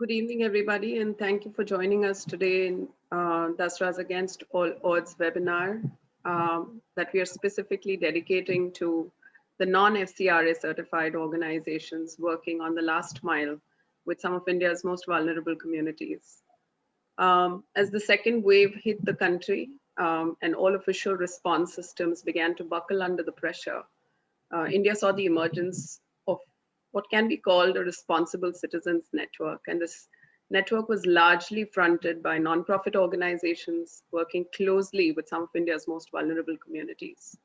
Good evening, everybody, and thank you for joining us today in Dasra's Against All Odds webinar that we are specifically dedicating to the non-FCRA certified organizations working on the last mile with some of India's most vulnerable communities. As the second wave hit the country and all official response systems began to buckle under the pressure, India saw the emergence of what can be called a responsible citizens network. And this network was largely fronted by nonprofit organizations working closely with some of India's most vulnerable communities.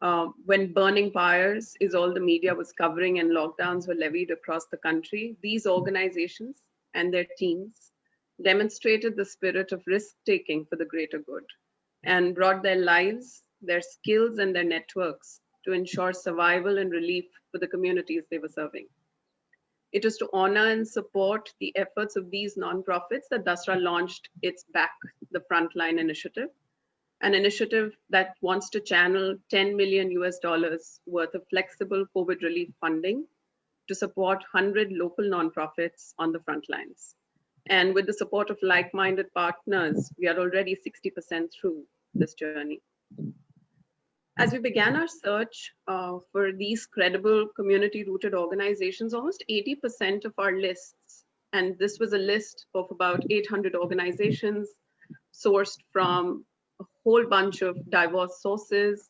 When burning fires is all the media was covering and lockdowns were levied across the country, these organizations and their teams demonstrated the spirit of risk-taking for the greater good and brought their lives, their skills, and their networks to ensure survival and relief for the communities they were serving. It is to honor and support the efforts of these nonprofits that Dasra launched its Back the Frontline initiative, an initiative that wants to channel 10 million US dollars worth of flexible COVID relief funding to support 100 local nonprofits on the front lines. And with the support of like-minded partners, we are already 60% through this journey. As we began our search for these credible community-rooted organizations, almost 80% of our lists, and this was a list of about 800 organizations sourced from a whole bunch of diverse sources,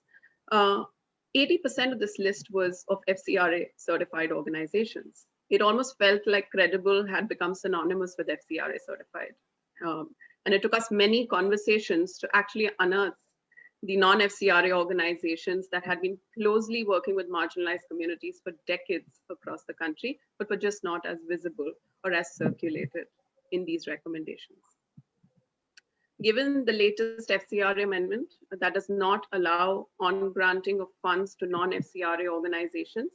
80% of this list was of FCRA certified organizations. It almost felt like credible had become synonymous with FCRA certified. And it took us many conversations to actually unearth the non-FCRA organizations that had been closely working with marginalized communities for decades across the country, but were just not as visible or as circulated in these recommendations. Given the latest FCRA amendment that does not allow on-granting of funds to non-FCRA organizations,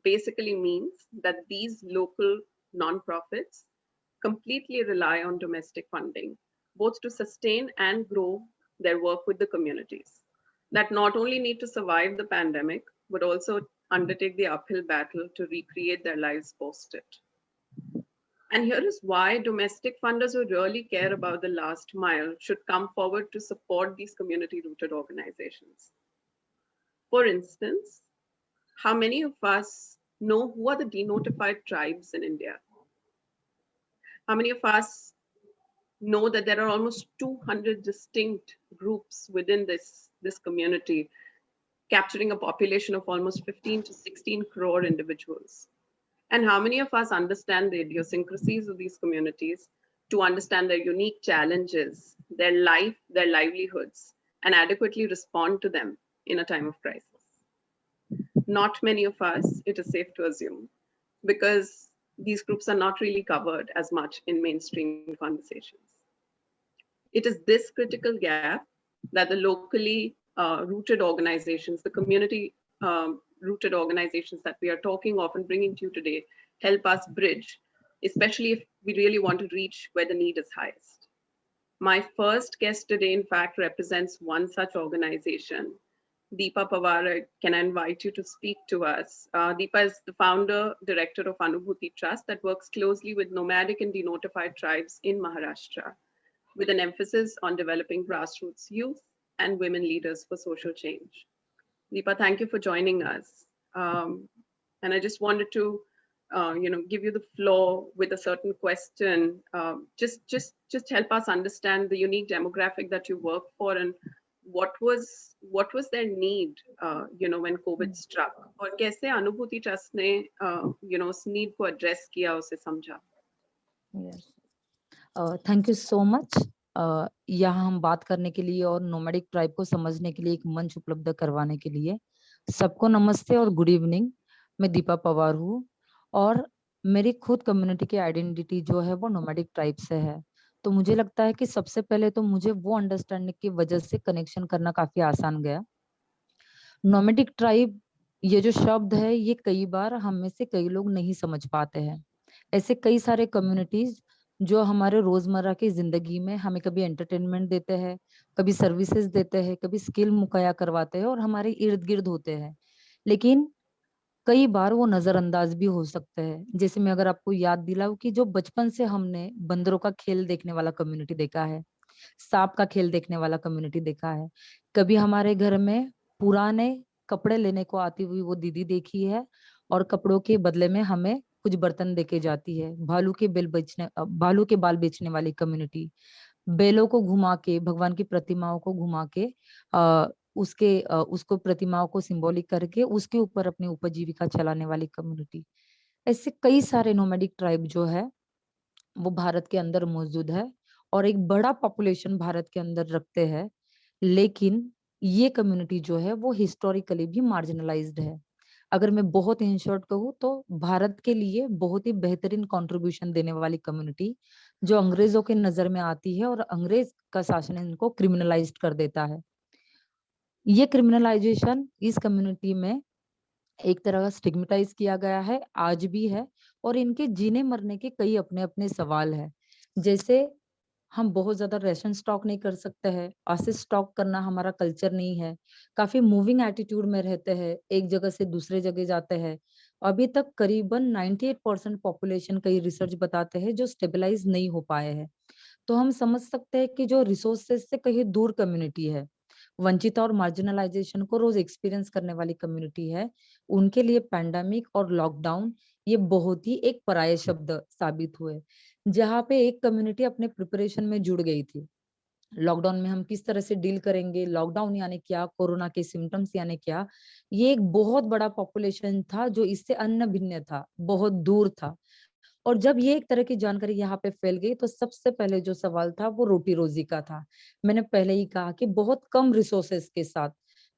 basically means that these local nonprofits completely rely on domestic funding, both to sustain and grow their work with the communities that not only need to survive the pandemic, but also undertake the uphill battle to recreate their lives post it. And here is why domestic funders who really care about the last mile should come forward to support these community-rooted organizations. For instance, how many of us know who are the denotified tribes in India? How many of us know that there are almost 200 distinct groups within this community, capturing a population of almost 15 to 16 crore individuals? And how many of us understand the idiosyncrasies of these communities to understand their unique challenges, their life, their livelihoods, and adequately respond to them in a time of crisis? Not many of us, it is safe to assume, because these groups are not really covered as much in mainstream conversations. It is this critical gap that the locally rooted organizations, the community rooted organizations that we are talking of and bringing to you today, help us bridge, especially if we really want to reach where the need is highest. My first guest today, in fact, represents one such organization. Deepa Pawar, can I invite you to speak to us? Deepa is the founder, director of Anubhuti Trust that works closely with nomadic and denotified tribes in Maharashtra, with an emphasis on developing grassroots youth and women leaders for social change. Deepa, thank you for joining us. And I just wanted to, give you the floor with a certain question. Just help us understand the unique demographic that you work for and what was their need, when COVID struck, और कैसे अनुभूति trust ने, उस need को address किया, उसे समझा? Yes. Thank you so much यहाँ हम बात करने के लिए और नोमैडिक ट्राइब को समझने के लिए एक मंच उपलब्ध करवाने के लिए सबको नमस्ते और गुड इवनिंग। मैं दीपा पवार हूँ और मेरी खुद कम्युनिटी की आइडेंटिटी जो है वो नोमैडिक ट्राइब से है। तो मुझे लगता है कि सबसे पहले तो मुझे वो अंडरस्टैंडिंग की वजह से कनेक्शन करना काफी आसान गया। नोमैडिक ट्राइब ये जो शब्द है ये कई बार हम में से कई लोग नहीं समझ पाते हैं। ऐसे कई सारे कम्युनिटीज जो हमारे रोजमर्रा की जिंदगी में हमें कभी एंटरटेनमेंट देते हैं, कभी सर्विसेज देते हैं, कभी स्किल मुहैया करवाते हैं और हमारे इर्द गिर्द होते हैं, लेकिन कई बार वो नजरअंदाज भी हो सकते हैं। जैसे मैं अगर आपको याद दिलाऊं कि जो बचपन से हमने बंदरों का खेल देखने वाला कम्युनिटी देखा है, सांप का खेल देखने वाला कम्युनिटी देखा है, कभी हमारे घर में पुराने कपड़े लेने को आती हुई वो दीदी देखी है, और कपड़ों के बदले में हमें कुछ बर्तन देके जाती है। भालू के बाल बेचने वाली कम्युनिटी, बेलों को घुमा के, भगवान की प्रतिमाओं को घुमा के, उसको प्रतिमाओं को सिंबॉलिक करके उसके ऊपर अपनी उपजीविका चलाने वाली कम्युनिटी। ऐसे कई सारे नोमैडिक ट्राइब जो है वो भारत के अंदर मौजूद है, और एक बड़ा पॉपुलेशन भारत के अंदर रखते हैं। लेकिन ये कम्युनिटी जो है वो हिस्टोरिकली भी मार्जिनलाइज्ड है। अगर मैं बहुत इन शॉर्ट कहूँ तो भारत के लिए बहुत ही बेहतरीन कंट्रीब्यूशन देने वाली कम्युनिटी, जो अंग्रेजों के नजर में आती है और अंग्रेज का शासन इनको क्रिमिनलाइज्ड कर देता है। ये क्रिमिनलाइजेशन इस कम्युनिटी में एक तरह का स्टिग्मेटाइज किया गया है, आज भी है। और इनके जीने मरने के कई अपने अपने सवाल है। जैसे हम बहुत ज्यादा राशन स्टॉक नहीं कर सकते हैं, ऐसे स्टॉक करना हमारा कल्चर नहीं है। काफी मूविंग एटीट्यूड में रहते हैं, एक जगह से दूसरे जगह जाते हैं। अभी तक करीबन 98% पॉपुलेशन, कई रिसर्च बताते हैं, जो स्टेबलाइज नहीं हो पाए हैं। तो हम समझ सकते हैं कि जो रिसोर्सेज से कहीं दूर कम्युनिटी है, वंचित और मार्जिनलाइजेशन को रोज एक्सपीरियंस करने वाली कम्युनिटी है, उनके लिए पैंडेमिक और लॉकडाउन ये बहुत ही एक पराये शब्द साबित हुए। जहाँ पे एक कम्युनिटी अपने प्रिपरेशन में जुड़ गई थी, लॉकडाउन में हम किस तरह से डील करेंगे, लॉकडाउन यानी क्या, कोरोना के सिम्टम्स यानी क्या। ये एक बहुत बड़ा पॉपुलेशन था जो इससे अन्न भिन्न था, बहुत दूर था। और जब ये एक तरह की जानकारी यहाँ पे फैल गई तो सबसे पहले जो सवाल था वो रोटी रोजी का था। मैंने पहले ही कहा कि बहुत कम रिसोर्सेस के साथ,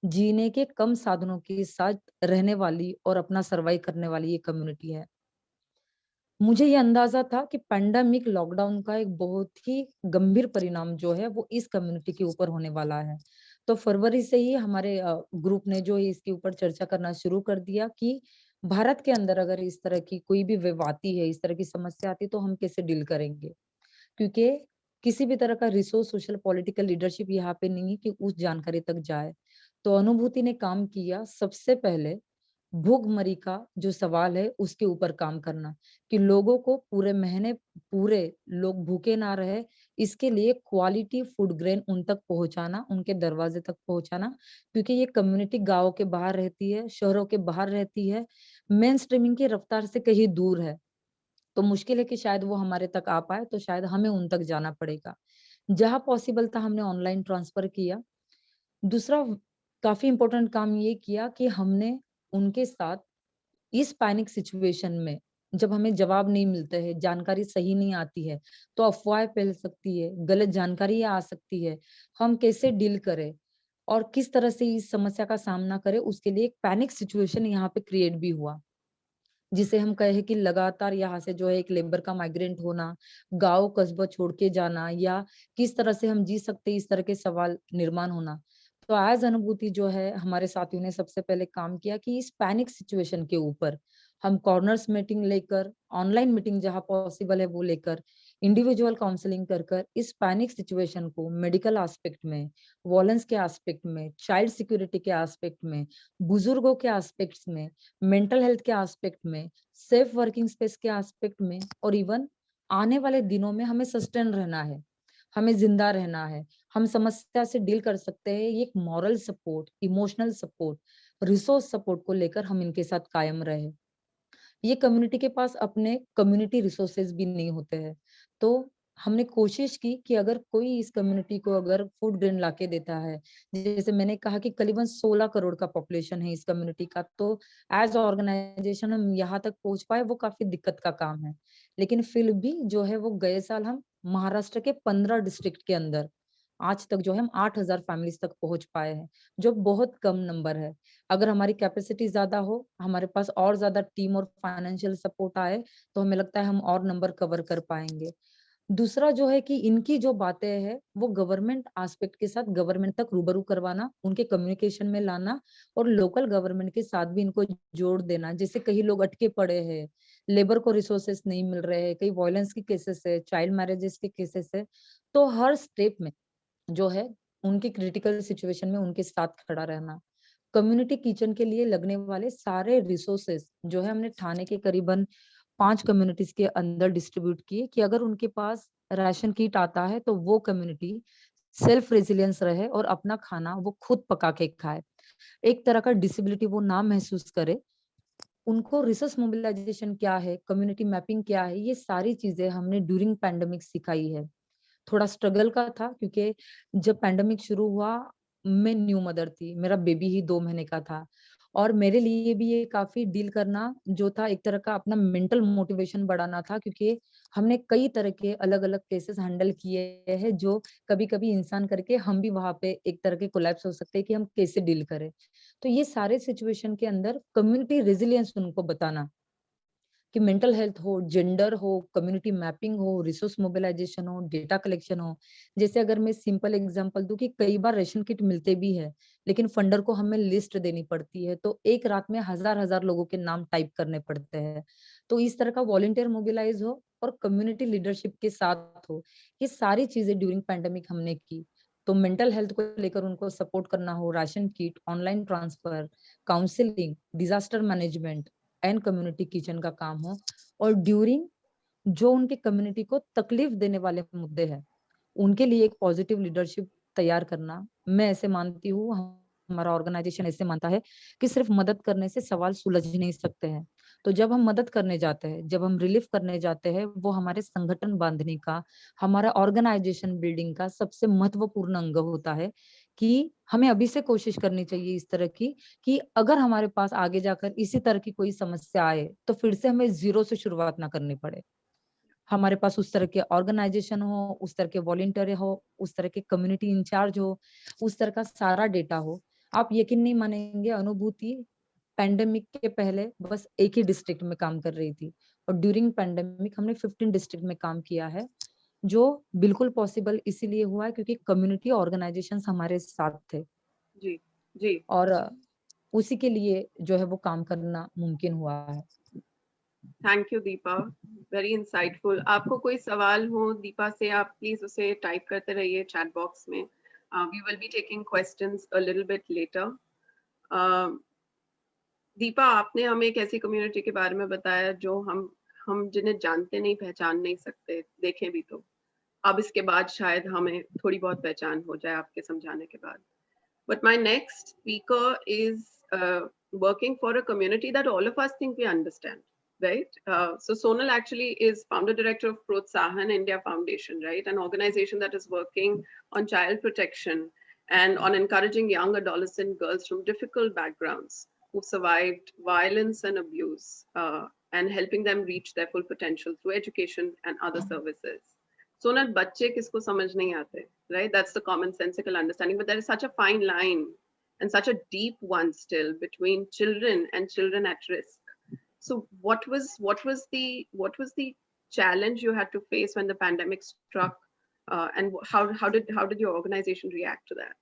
जीने के कम साधनों के साथ रहने वाली और अपना सर्वाइव करने वाली ये कम्युनिटी है। मुझे ये अंदाजा था कि पैंडेमिक लॉकडाउन का एक बहुत ही गंभीर परिणाम जो है वो इस कम्युनिटी के ऊपर होने वाला है। तो फरवरी से ही हमारे ग्रुप ने जो है इसके ऊपर चर्चा करना शुरू कर दिया कि भारत के अंदर अगर इस तरह की कोई भी वेव आती है, इस तरह की समस्या आती है, तो हम कैसे डील करेंगे। क्योंकि किसी भी तरह का रिसोर्स, सोशल, पॉलिटिकल लीडरशिप यहाँ पे नहीं है कि उस जानकारी तक जाए। तो अनुभूति ने काम किया, सबसे पहले भूखमरी का जो सवाल है उसके ऊपर काम करना, कि लोगों को पूरे महीने, पूरे लोग भूखे ना रहे, इसके लिए क्वालिटी फूड ग्रेन उन तक पहुंचाना, उनके दरवाजे तक पहुंचाना। क्योंकि ये कम्युनिटी गांवों के बाहर रहती है, शहरों के बाहर रहती है, मेन स्ट्रीमिंग की रफ्तार से कहीं दूर है। तो मुश्किल है कि शायद वो हमारे तक आ पाए, तो शायद हमें उन तक जाना पड़ेगा। जहां पॉसिबल था हमने ऑनलाइन ट्रांसफर किया। दूसरा काफी इंपॉर्टेंट काम ये किया कि हमने उनके साथ इस पैनिक सिचुएशन में, जब हमें जवाब नहीं मिलते हैं, जानकारी सही नहीं आती है, तो अफवाहें फैल सकती है, गलत जानकारी आ सकती है, हम कैसे डील करें और किस तरह से इस समस्या का सामना करें, उसके लिए एक पैनिक सिचुएशन यहाँ पे क्रिएट भी हुआ। जिसे हम कहे कि लगातार यहाँ से जो है एक लेबर का माइग्रेंट होना, गांव कस्बा छोड़ के जाना, या किस तरह से हम जी सकते हैं, इस तरह के सवाल निर्माण होना। तो एज अनुभूति जो है, हमारे साथियों ने सबसे पहले काम किया कि इस पैनिक सिचुएशन के ऊपर हम कॉर्नर्स मीटिंग लेकर, ऑनलाइन मीटिंग जहां पॉसिबल है वो लेकर, इंडिविजुअल काउंसलिंग कर कर इस पैनिक सिचुएशन को मेडिकल एस्पेक्ट में, वॉलेंस के एस्पेक्ट में, चाइल्ड सिक्योरिटी के एस्पेक्ट में, बुजुर्गों के एस्पेक्ट्स में, मेंटल हेल्थ के एस्पेक्ट में, सेफ वर्किंग स्पेस के एस्पेक्ट में, और इवन आने वाले दिनों में हमें सस्टेन रहना है, हमें जिंदा रहना है, हम समस्या से डील कर सकते हैं, ये एक moral support, emotional support, resource support को लेकर हम इनके साथ कायम रहे। ये कम्युनिटी के पास अपने कम्युनिटी रिसोर्सेज भी नहीं होते हैं। तो हमने कोशिश की कि अगर कोई इस कम्युनिटी को अगर फूड ग्रेन लाके देता है, जैसे मैंने कहा कि करीबन 16 करोड़ का पॉपुलेशन है इस कम्युनिटी का, तो एज ऑर्गेनाइजेशन हम यहाँ तक पहुंच पाए वो काफी दिक्कत का काम है। लेकिन फिर भी जो है वो गए साल हम महाराष्ट्र के 15 डिस्ट्रिक्ट के अंदर आज तक जो है हम 8,000 फैमिलीज तक पहुंच पाए हैं, जो बहुत कम नंबर है। अगर हमारी कैपेसिटी ज्यादा हो, हमारे पास और ज्यादा टीम और फाइनेंशियल सपोर्ट आए, तो हमें लगता है हम और नंबर कवर कर पाएंगे। दूसरा जो है कि इनकी जो बातें हैं वो गवर्नमेंट एस्पेक्ट के साथ गवर्नमेंट तक रूबरू करवाना, उनके कम्युनिकेशन में लाना, और लोकल गवर्नमेंट के साथ भी इनको जोड़ देना। जैसे कई लोग अटके पड़े हैं, लेबर को रिसोर्सेस नहीं मिल रहे हैं, कई वायलेंस के केसेस है, चाइल्ड मैरिजेस के केसेस है, तो हर स्टेप में जो है उनकी क्रिटिकल सिचुएशन में उनके साथ खड़ा रहना। कम्युनिटी किचन के लिए लगने वाले सारे रिसोर्सेस जो है हमने थाने के करीबन 5 कम्युनिटीज के अंदर डिस्ट्रीब्यूट किए कि अगर उनके पास राशन किट आता है तो वो कम्युनिटी सेल्फ रेजिलियंस रहे और अपना खाना वो खुद पका के खाए, एक तरह का डिसेबिलिटी वो ना महसूस करे। उनको रिसोर्स मोबिलाइजेशन क्या है, कम्युनिटी मैपिंग क्या है, ये सारी चीजें हमने ड्यूरिंग पैंडेमिक सिखाई है। थोड़ा स्ट्रगल का था क्योंकि जब पैंडेमिक शुरू हुआ, मैं न्यू मदर थी, मेरा बेबी ही 2 महीने का था और मेरे लिए भी ये काफी डील करना जो था एक तरह का अपना मेंटल मोटिवेशन बढ़ाना था, क्योंकि हमने कई तरह के अलग अलग केसेस हैंडल किए हैं जो कभी कभी इंसान करके हम भी वहां पे एक तरह के कोलैप्स हो सकते हैं कि हम कैसे डील करें। तो ये सारे सिचुएशन के अंदर कम्युनिटी रेजिलियंस उनको बताना कि मेंटल हेल्थ हो, जेंडर हो, कम्युनिटी मैपिंग हो, रिसोर्स मोबिलाइजेशन हो, डेटा कलेक्शन हो। जैसे अगर मैं सिंपल एग्जांपल दूं कि कई बार राशन किट मिलते भी है, लेकिन फंडर को हमें लिस्ट देनी पड़ती है, तो एक रात में हजार हजार लोगों के नाम टाइप करने पड़ते हैं। तो इस तरह का वॉलंटियर मोबिलाइज हो और कम्युनिटी लीडरशिप के साथ हो, ये सारी चीजें ड्यूरिंग पैंडेमिक हमने की। तो मेंटल हेल्थ को लेकर उनको सपोर्ट करना हो, ration kit, online transfer, counselling, disaster management and community kitchen का काम हो। और ड्यूरिंग जो उनके कम्युनिटी को तकलीफ देने वाले मुद्दे हैं, उनके लिए एक पॉजिटिव लीडरशिप तैयार करना। मैं ऐसे मानती हूँ, हमारा ऑर्गेनाइजेशन ऐसे मानता है कि सिर्फ मदद करने से सवाल सुलझ नहीं सकते हैं। तो जब हम मदद करने जाते हैं, जब हम रिलीफ करने जाते हैं, वो हमारे संगठन बांधने का, हमारा ऑर्गेनाइजेशन बिल्डिंग का सबसे महत्वपूर्ण अंग होता है कि हमें अभी से कोशिश करनी चाहिए इस तरह की कि अगर हमारे पास आगे जाकर इसी तरह की कोई समस्या आए तो फिर से हमें जीरो से शुरुआत ना करनी पड़े। हमारे पास उस तरह के ऑर्गेनाइजेशन हो, उस तरह के वॉलंटियर हो, उस तरह के कम्युनिटी इंचार्ज हो, उस तरह का सारा डेटा हो। आप यकीन नहीं मानेंगे, अनुभूति पैंडेमिक के पहले बस एक ही डिस्ट्रिक्ट में काम कर रही थी और ड्यूरिंग पैंडेमिक हमने 15 डिस्ट्रिक्ट में काम किया है, जो बिल्कुल पॉसिबल इसीलिए हुआ है क्योंकि कम्युनिटी ऑर्गेनाइजेशंस हमारे साथ थे जी जी। और उसी के लिए जो है वो काम करना मुमकिन हुआ है। Thank you Deepa, very insightful. आपको कोई सवाल हो दीपा से, आप प्लीज उसे टाइप करते रहिए चैट बॉक्स में। We will be taking questions a little bit later. Deepa, आपने हमें एक ऐसी कम्युनिटी के बारे में बताया जो हम जिन्हें जानते नहीं, पहचान नहीं सकते, देखें भी तो। अब इसके बाद शायद हमें थोड़ी बहुत पहचान हो जाए आपके समझाने के बाद। But my next speaker is working for a community that all of us think we understand, right? So Sonal actually is founder director of Protsahan India Foundation, right? An organization that is working on child protection and on encouraging young adolescent girls from difficult backgrounds who survived violence and abuse, and helping them reach their full potential through education and other services. Sonal, बच्चे किसको समझ नहीं आते, right? That's the commonsensical understanding, but there is such a fine line and such a deep one still between children and children at risk. So what was the challenge you had to face when the pandemic struck, and how did your organization react to that?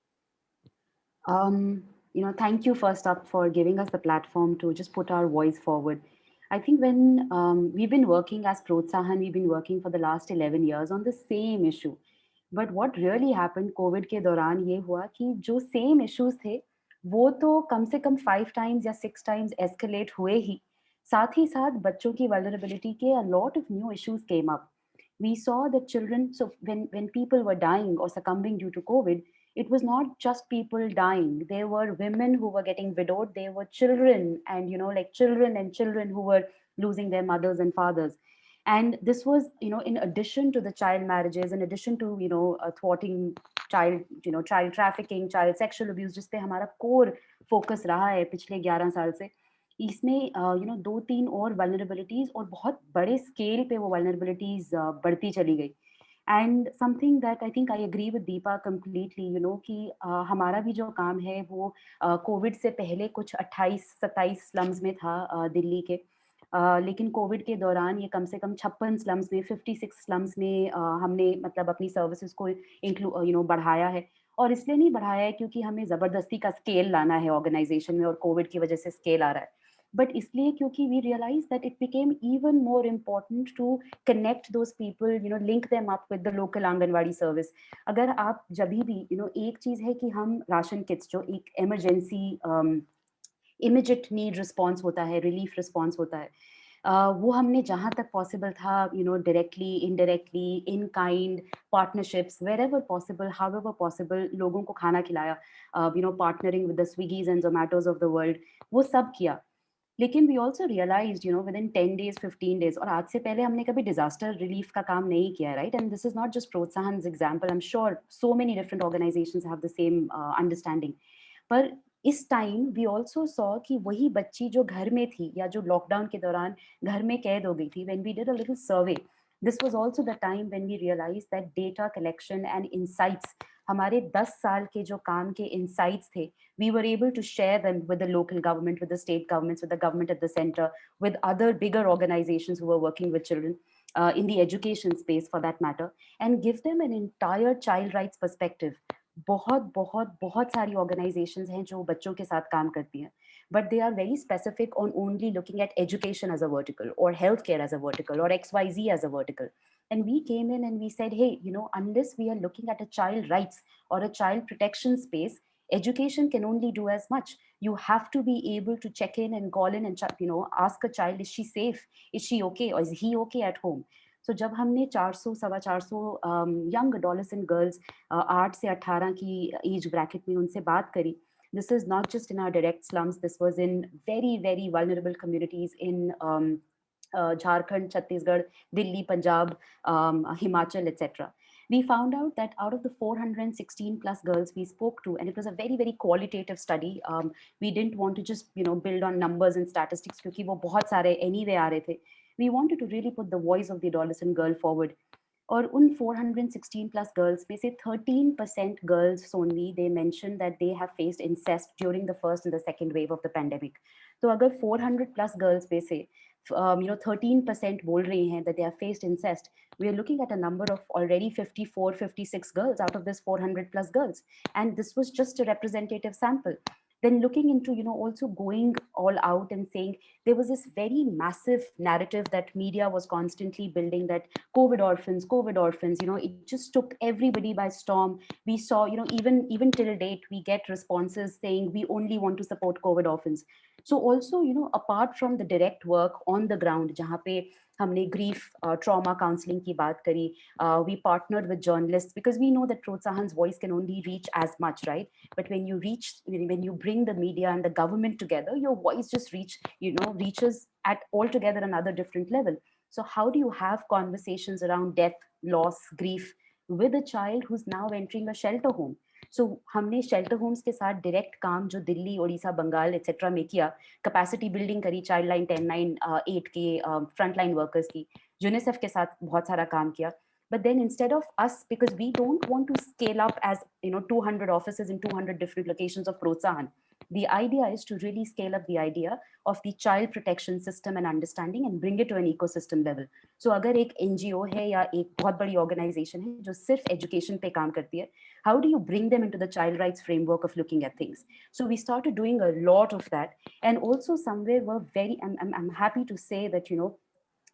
Um, Thank you first up for giving us the platform to just put our voice forward. I think when we've been working as Protsahan, we've been working for the last 11 years on the same issue. But what really happened COVID के दौरान ये हुआ कि जो same issues थे वो तो कम से कम 5 times या 6 times escalate हुए ही साथ बच्चों की vulnerability के a lot of new issues came up. We saw that children, so when people were dying or succumbing due to COVID, it was not just people dying. There were women who were getting widowed. There were children, and like children and children who were losing their mothers and fathers. And this was, in addition to the child marriages, in addition to thwarting child, child trafficking, child sexual abuse, जिस पे हमारा core focus रहा है पिछले 11 साल से, इसमें 2-3 और vulnerabilities और बहुत बड़े scale पे वो vulnerabilities बढ़ती चली गई. And something that I think I agree with Deepa completely, कि हमारा भी जो काम है वो कोविड से पहले कुछ 28-27 स्लम्स में था दिल्ली के, लेकिन कोविड के दौरान ये कम से कम 56 स्लम्स में, 56 स्लम्स में हमने मतलब अपनी सर्विसेज को बढ़ाया है. और इसलिए नहीं बढ़ाया है क्योंकि हमें ज़बरदस्ती का स्केल लाना है ऑर्गेनाइजेशन में और कोविड की वजह से स्केल आ रहा है, but इसलिए क्योंकि we realized that it became even more important to connect those people, you know, link them up with the local anganwadi service. अगर आप जभी भी, you know, एक चीज है कि हम राशन किट्स जो एक emergency immediate need response होता है, relief response होता है, वो हमने जहाँ तक पॉसिबल था, you know, directly, indirectly, in kind, partnerships, wherever possible, however possible, लोगों को खाना खिलाया, you know, partnering with the Swiggys and Zomatos of the world, वो सब किया. लेकिन we also realise, you know, within 10 days 15 days, और आज से पहले हमने कभी डिजास्टर रिलीफ का काम नहीं किया, right? And this is not just Protsahan example, I am sure so many different organisations have the same understanding. पर इस टाइम वी ऑल्सो सॉ कि वही बच्ची जो घर में थी या जो लॉकडाउन के दौरान घर में कैद हो गई थी, when we did a little survey, this was also the time when we realised that data collection and insights, हमारे 10 साल के जो काम के इनसाइट्स थे, we were able to share them with the local government, with the state governments, with the government at the center, with other bigger organizations who were working with children in the education space for that matter, and give them an entire child rights perspective. बहुत बहुत बहुत सारी organizations हैं जो बच्चों के साथ काम करती हैं, but they are very specific on only looking at education as a vertical, or healthcare as a vertical, or XYZ as a vertical. And we came in and we said, hey, you know, unless we are looking at a child rights or a child protection space, education can only do as much. You have to be able to check in and call in and, you know, ask a child, is she safe, is she okay, or is he okay at home? So जब हमने 400 सवा 400 young adolescent girls 8 से 18 की age bracket में उनसे बात करी, this is not just in our direct slums, this was in very very vulnerable communities in Jharkhand, Chhattisgarh, Delhi, Punjab, Himachal, etc. We found out that out of the 416 plus girls we spoke to, and it was a very very qualitative study, we didn't want to just, you know, build on numbers and statistics क्योंकि वो बहुत सारे anyway आ रहे थे. We wanted to really put the voice of the adolescent girl forward. और उन 416 plus girls में से 13% girls only, they mentioned that they have faced incest during the first and the second wave of the pandemic. तो अगर 400 plus girls में से you know 13% बोल रही हैं that they have faced incest, we are looking at a number of already 54 56 girls out of this 400 plus girls, and this was just a representative sample. Then looking into, you know, also going all out and saying there was this very massive narrative that media was constantly building, that COVID orphans, you know, it just took everybody by storm. We saw, you know, even till date we get responses saying we only want to support COVID orphans. So also, you know, apart from the direct work on the ground जहाँ पे हमने grief trauma counseling की बात करी, we partnered with journalists because we know that Protsahan's voice can only reach as much, right? But when you bring the media and the government together, your voice just reaches at altogether another different level. So how do you have conversations around death, loss, grief with a child who's now entering a shelter home? So हमने shelter homes के साथ direct काम जो Delhi, Odisha, Bengal etcetera में किया, capacity building करी child line 10-9-8 के front line workers की, यूनिसेफ के साथ बहुत सारा काम किया. But then instead of us, because we don't want to scale up as, you know, 200 offices in 200 different locations of Protsahan, the idea is to really scale up the idea of the child protection system and understanding and bring it to an ecosystem level. So अगर एक NGO है या एक बहुत बड़ी organization है जो सिर्फ education पे काम करती है, how do you bring them into the child rights framework of looking at things? So we started doing a lot of that, and also somewhere we're very, I'm happy to say that, you know,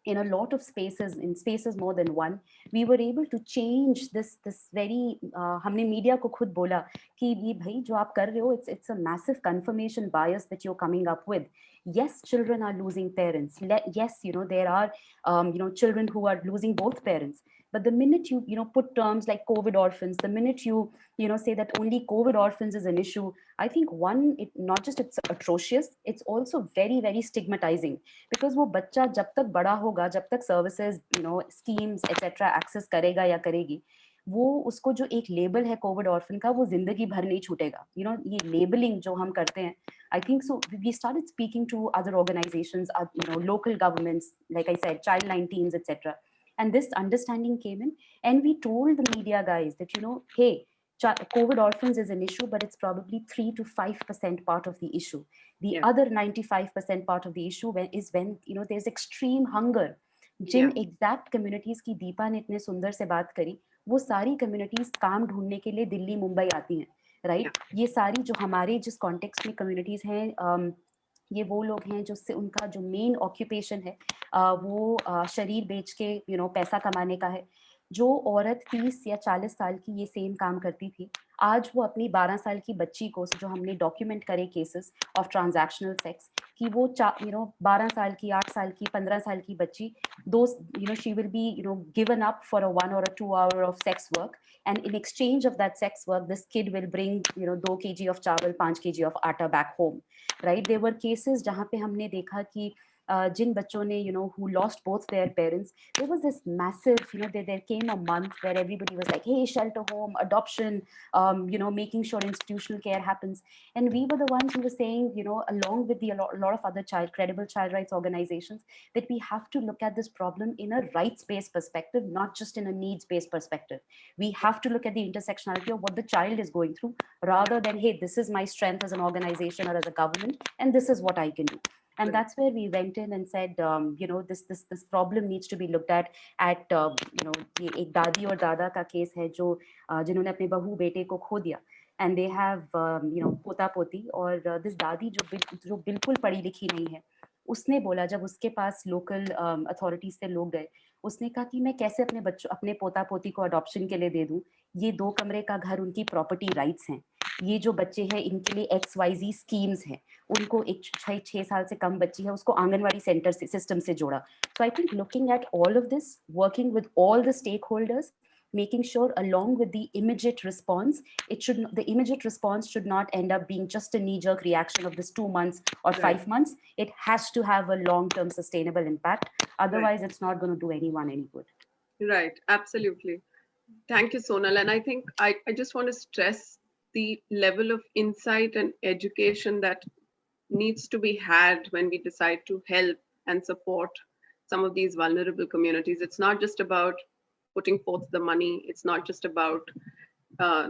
in a lot of spaces, in spaces more than one, we were able to change this very हमने media को खुद बोला कि ये भाई जो आप कर रहे हो, it's a massive confirmation bias that you're coming up with. Yes, children are losing parents. Yes, you know, there are you know, children who are losing both parents. But the minute you know, put terms like COVID orphans, the minute you know, say that only COVID orphans is an issue, I think one, it not just it's atrocious, it's also very very stigmatizing. Because वो बच्चा जब तक बड़ा होगा, जब तक services, you know, schemes etcetera access करेगा या करेगी, वो उसको जो एक लेबल है कोविड ऑर्फन का, वो जिंदगी भर नहीं छूटेगा. यू नो, ये लेबलिंग जो हम करते हैं, I think so we started speaking to other organisations, you know, local governments, like I said, child line teams etcetera, and this understanding came in, and we told the media guys that, you know, hey, COVID orphans is an issue, but it's probably 3 to 5% part of the issue. The other 95% part of the issue is when, you know, there's extreme hunger. Jin exact communities की दीपा ने इतने सुंदर से बात करी, वो सारी communities काम ढूंढने के लिए दिल्ली मुंबई आती हैं, राइट? ये सारी जो हमारे जिस कॉन्टेक्स्ट में कम्युनिटीज हैं, ये वो लोग हैं जो से उनका जो मेन ऑक्यूपेशन है वो शरीर बेच के पैसा कमाने का है। जो औरत 30 या 40 साल की ये सेम काम करती थी, आज वो अपनी 12 साल की बच्ची को, जो हमने डॉक्यूमेंट करे केसेस ऑफ ट्रांजैक्शनल सेक्स, कि वो 12 साल की, 8 साल की, 15 साल की बच्ची, she will be given up for a 1 or a 2 hour of sex work, and in exchange of that sex work this kid will bring 2 kg of chawal, 5 kg of atta back home, right? There were cases जहाँ पे हमने देखा कि जिन बच्चों ने who lost both their parents, there was this massive there came a month where everybody was like, hey, shelter home, adoption, making sure institutional care happens. And we were the ones who were saying, along with a lot of other credible child rights organizations, that we have to look at this problem in a rights-based perspective, not just in a needs-based perspective. We have to look at the intersectionality of what the child is going through, rather than, hey, this is my strength as an organization or as a government, and this is what I can do. And that's where we went in and said, this problem needs to be looked at ये एक दादी और दादा का case है जो जिन्होंने अपने बहू बेटे को खो दिया, and they have पोता पोती, और this दादी जो बिल्कुल पढ़ी लिखी नहीं है, उसने बोला जब उसके पास लोकल अथॉरिटीज से लोग गए, उसने कहा कि मैं कैसे अपने पोता पोती को अडॉप्शन के लिए दे दूं, ये 2 कमरे का घर उनकी प्रॉपर्टी राइट्स हैं, ये जो बच्चे हैं इनके लिए XYZ स्कीम्स हैं, उनको एक 6 साल से कम बच्ची है उसको आंगनवाड़ी सेंटर से सिस्टम से जोड़ा. So I think looking at all of this, working with all the stakeholders, making sure along with the immediate response, the immediate response should not end up being just a knee-jerk reaction of this 2 months or 5 months. It has to have a long-term sustainable impact. Otherwise, it's not going to do anyone any good. Right, absolutely. Thank you, Sonal. And I think I just want to stress the level of insight and education that needs to be had when we decide to help and support some of these vulnerable communities. It's not just about putting forth the money. It's not just about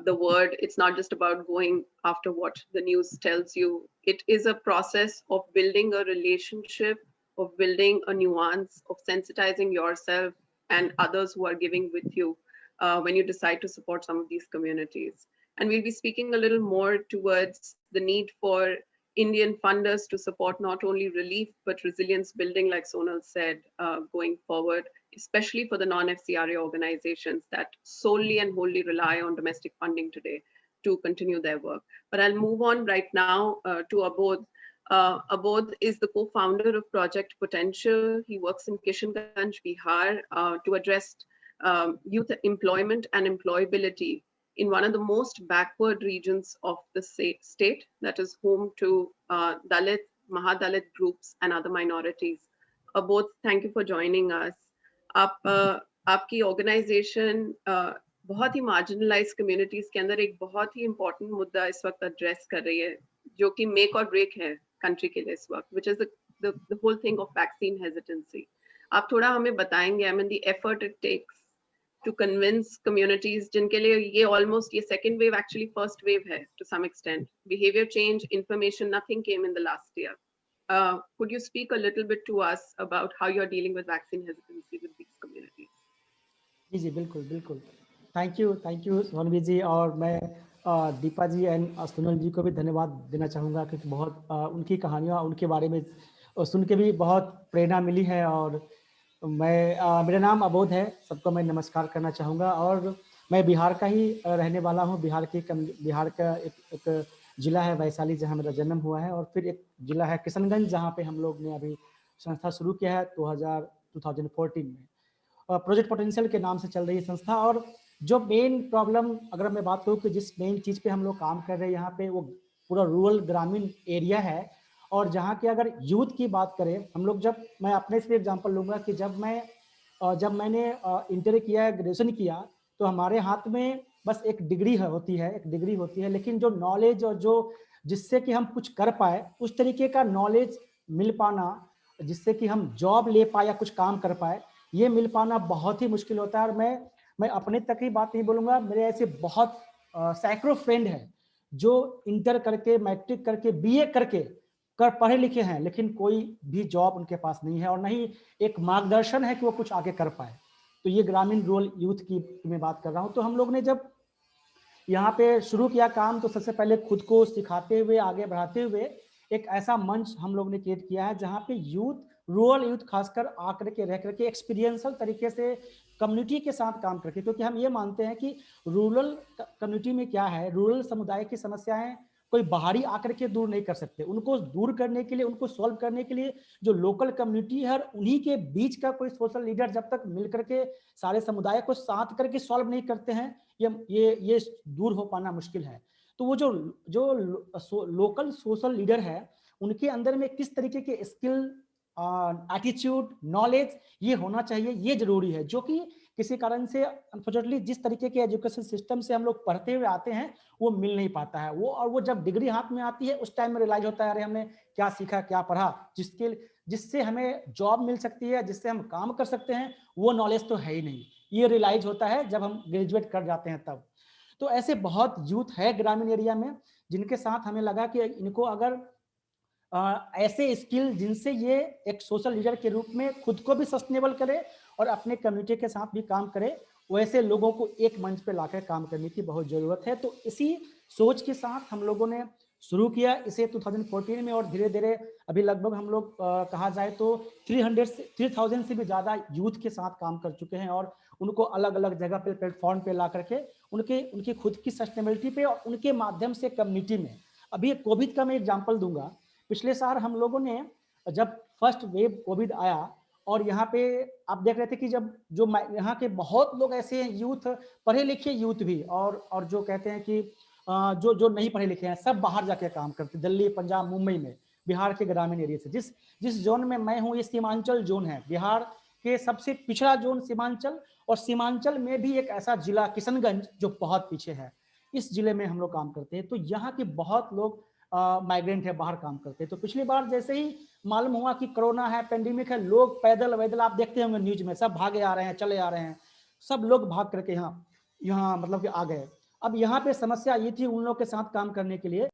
the word. It's not just about going after what the news tells you. It is a process of building a relationship, of building a nuance, of sensitizing yourself and others who are giving with you when you decide to support some of these communities. And we'll be speaking a little more towards the need for Indian funders to support not only relief, but resilience building, like Sonal said, going forward, especially for the non-FCRA organizations that solely and wholly rely on domestic funding today to continue their work. But I'll move on right now to Abodh. Abodh is the co-founder of Project Potential. He works in Kishanganj, Bihar, to address youth employment and employability in one of the most backward regions of the state, that is home to Dalit, Mahadalit groups and other minorities. Abodh, thank you for joining us. आपकी organization बहुत ही marginalized communities के अंदर एक बहुत ही important मुद्दा इस वक्त address कर रही है, जो कि make or break है country के लिए इस वक्त, which is the whole thing of vaccine hesitancy. आप थोड़ा हमें बताएंगे, I mean, the effort it takes to convince communities जिनके लिए ये almost ये second wave, actually first wave है to some extent. Behavior change, information, nothing came in the last year. Could you speak a little bit to us about how you're dealing with vaccine hesitancy with these communities? जी बिल्कुल बिल्कुल. Thank you Sonvi जी, और मैं दीपा जी and सुनल जी को भी धन्यवाद देना चाहूँगा, क्योंकि बहुत उनकी कहानियाँ, उनके बारे में सुन के भी बहुत प्रेरणा मिली है. और मैं मेरा नाम अबोध है, सबको मैं नमस्कार करना चाहूँगा. और मैं बिहार का ही रहने वाला हूँ. बिहार का एक ज़िला है वैशाली, जहाँ मेरा जन्म हुआ है, और फिर एक ज़िला है किशनगंज, जहाँ पे हम लोग ने अभी संस्था शुरू किया है 2014 में. प्रोजेक्ट पोटेंशियल के नाम से चल रही है संस्था. और जो मेन प्रॉब्लम, अगर मैं बात करूँ कि जिस मेन चीज़ पे हम लोग काम कर रहे हैं यहाँ पे, वो पूरा रूरल ग्रामीण एरिया है. और जहाँ की अगर यूथ की बात करें हम लोग, जब मैं अपने से एग्जांपल लूँगा कि जब मैंने इंटर किया, ग्रेजुएशन किया, तो हमारे हाथ में बस एक डिग्री होती है, लेकिन जो नॉलेज और जो जिससे कि हम कुछ कर पाए, उस तरीके का नॉलेज मिल पाना, जिससे कि हम जॉब ले पाए या कुछ काम कर पाए, ये मिल पाना बहुत ही मुश्किल होता है. और मैं अपने तक ही बात नहीं बोलूँगा, मेरे ऐसे बहुत सैकड़ों फ्रेंड हैं जो इंटर करके, मैट्रिक करके, BA करके पढ़े लिखे हैं, लेकिन कोई भी जॉब उनके पास नहीं है, और नहीं एक मार्गदर्शन है कि वो कुछ आगे कर पाए. तो ये ग्रामीण रूरल यूथ की मैं बात कर रहा हूँ. तो हम लोग ने जब यहाँ पे शुरू किया काम, तो सबसे पहले खुद को सिखाते हुए, आगे बढ़ाते हुए एक ऐसा मंच हम लोग ने क्रिएट किया है जहाँ पे रूरल यूथ खासकर आकर के रह करके एक्सपीरियंशियल तरीके से कम्युनिटी के साथ काम करके, क्योंकि हम ये मानते हैं कि रूरल कम्युनिटी में क्या है, रूरल समुदाय की समस्याएं कोई बाहरी आकर के दूर नहीं कर सकते। उनको दूर करने के लिए, उनको सॉल्व करने के लिए जो लोकल कम्युनिटी है उन्हीं के बीच का कोई सोशल लीडर जब तक मिल करके सारे समुदाय को साथ करके सॉल्व नहीं करते हैं, ये दूर हो पाना मुश्किल है। तो वो जो लोकल सोशल लीडर है उनके अंदर में किस तरीके के स्किल, एटीट्यूड, नॉलेज ये होना चाहिए, ये जरूरी है, जो कि किसी कारण से अनफॉर्चुनेटली जिस तरीके के एजुकेशन सिस्टम से हम लोग पढ़ते हुए आते हैं वो मिल नहीं पाता है। वो जब डिग्री हाथ में आती है उस टाइम में रियलाइज होता है अरे हमने क्या सीखा, क्या पढ़ा, जिससे हमें जॉब मिल सकती है, जिससे हम काम कर सकते हैं, वो नॉलेज तो है ही नहीं। ये रियलाइज होता है जब हम ग्रेजुएट कर जाते हैं तब। तो ऐसे बहुत यूथ है ग्रामीण एरिया में जिनके साथ हमें लगा कि इनको अगर ऐसे स्किल जिनसे ये एक सोशल लीडर के रूप में खुद को भी सस्टेनेबल करे और अपने कम्युनिटी के साथ भी काम करे, वैसे लोगों को एक मंच पे लाकर काम करने की बहुत जरूरत है। तो इसी सोच के साथ हम लोगों ने शुरू किया इसे 2014 में, और धीरे धीरे अभी लगभग हम लोग कहा जाए तो 3000 से भी ज्यादा यूथ के साथ काम कर चुके हैं और उनको अलग अलग जगह पे प्लेटफॉर्म पे ला करके उनकी खुद की सस्टेनेबिलिटी पे और उनके माध्यम से कम्युनिटी में। अभी कोविड का मैं एग्जाम्पल दूंगा। पिछले साल हम लोगों ने जब फर्स्ट वेव कोविड आया और यहाँ पे आप देख रहे थे कि जब जो यहाँ के बहुत लोग ऐसे हैं यूथ, पढ़े लिखे यूथ भी और जो कहते हैं कि जो नहीं पढ़े लिखे हैं, सब बाहर जाके काम करते, दिल्ली, पंजाब, मुंबई में, बिहार के ग्रामीण एरिया से। जिस जोन में मैं हूँ ये सीमांचल जोन है, बिहार के सबसे पिछड़ा जोन सीमांचल, और सीमांचल में भी एक ऐसा जिला किशनगंज जो बहुत पीछे है, इस जिले में हम लोग काम करते हैं। तो यहाँ के बहुत लोग माइग्रेंट है, बाहर काम करते हैं। तो पिछली बार जैसे ही मालूम हुआ कि कोरोना है, पेंडेमिक है, लोग पैदल वैदल आप देखते होंगे न्यूज में, सब भागे आ रहे हैं, चले आ रहे हैं, सब लोग भाग करके यहाँ मतलब कि आ गए। अब यहाँ पे समस्या ये थी उन लोग के साथ काम करने के लिए।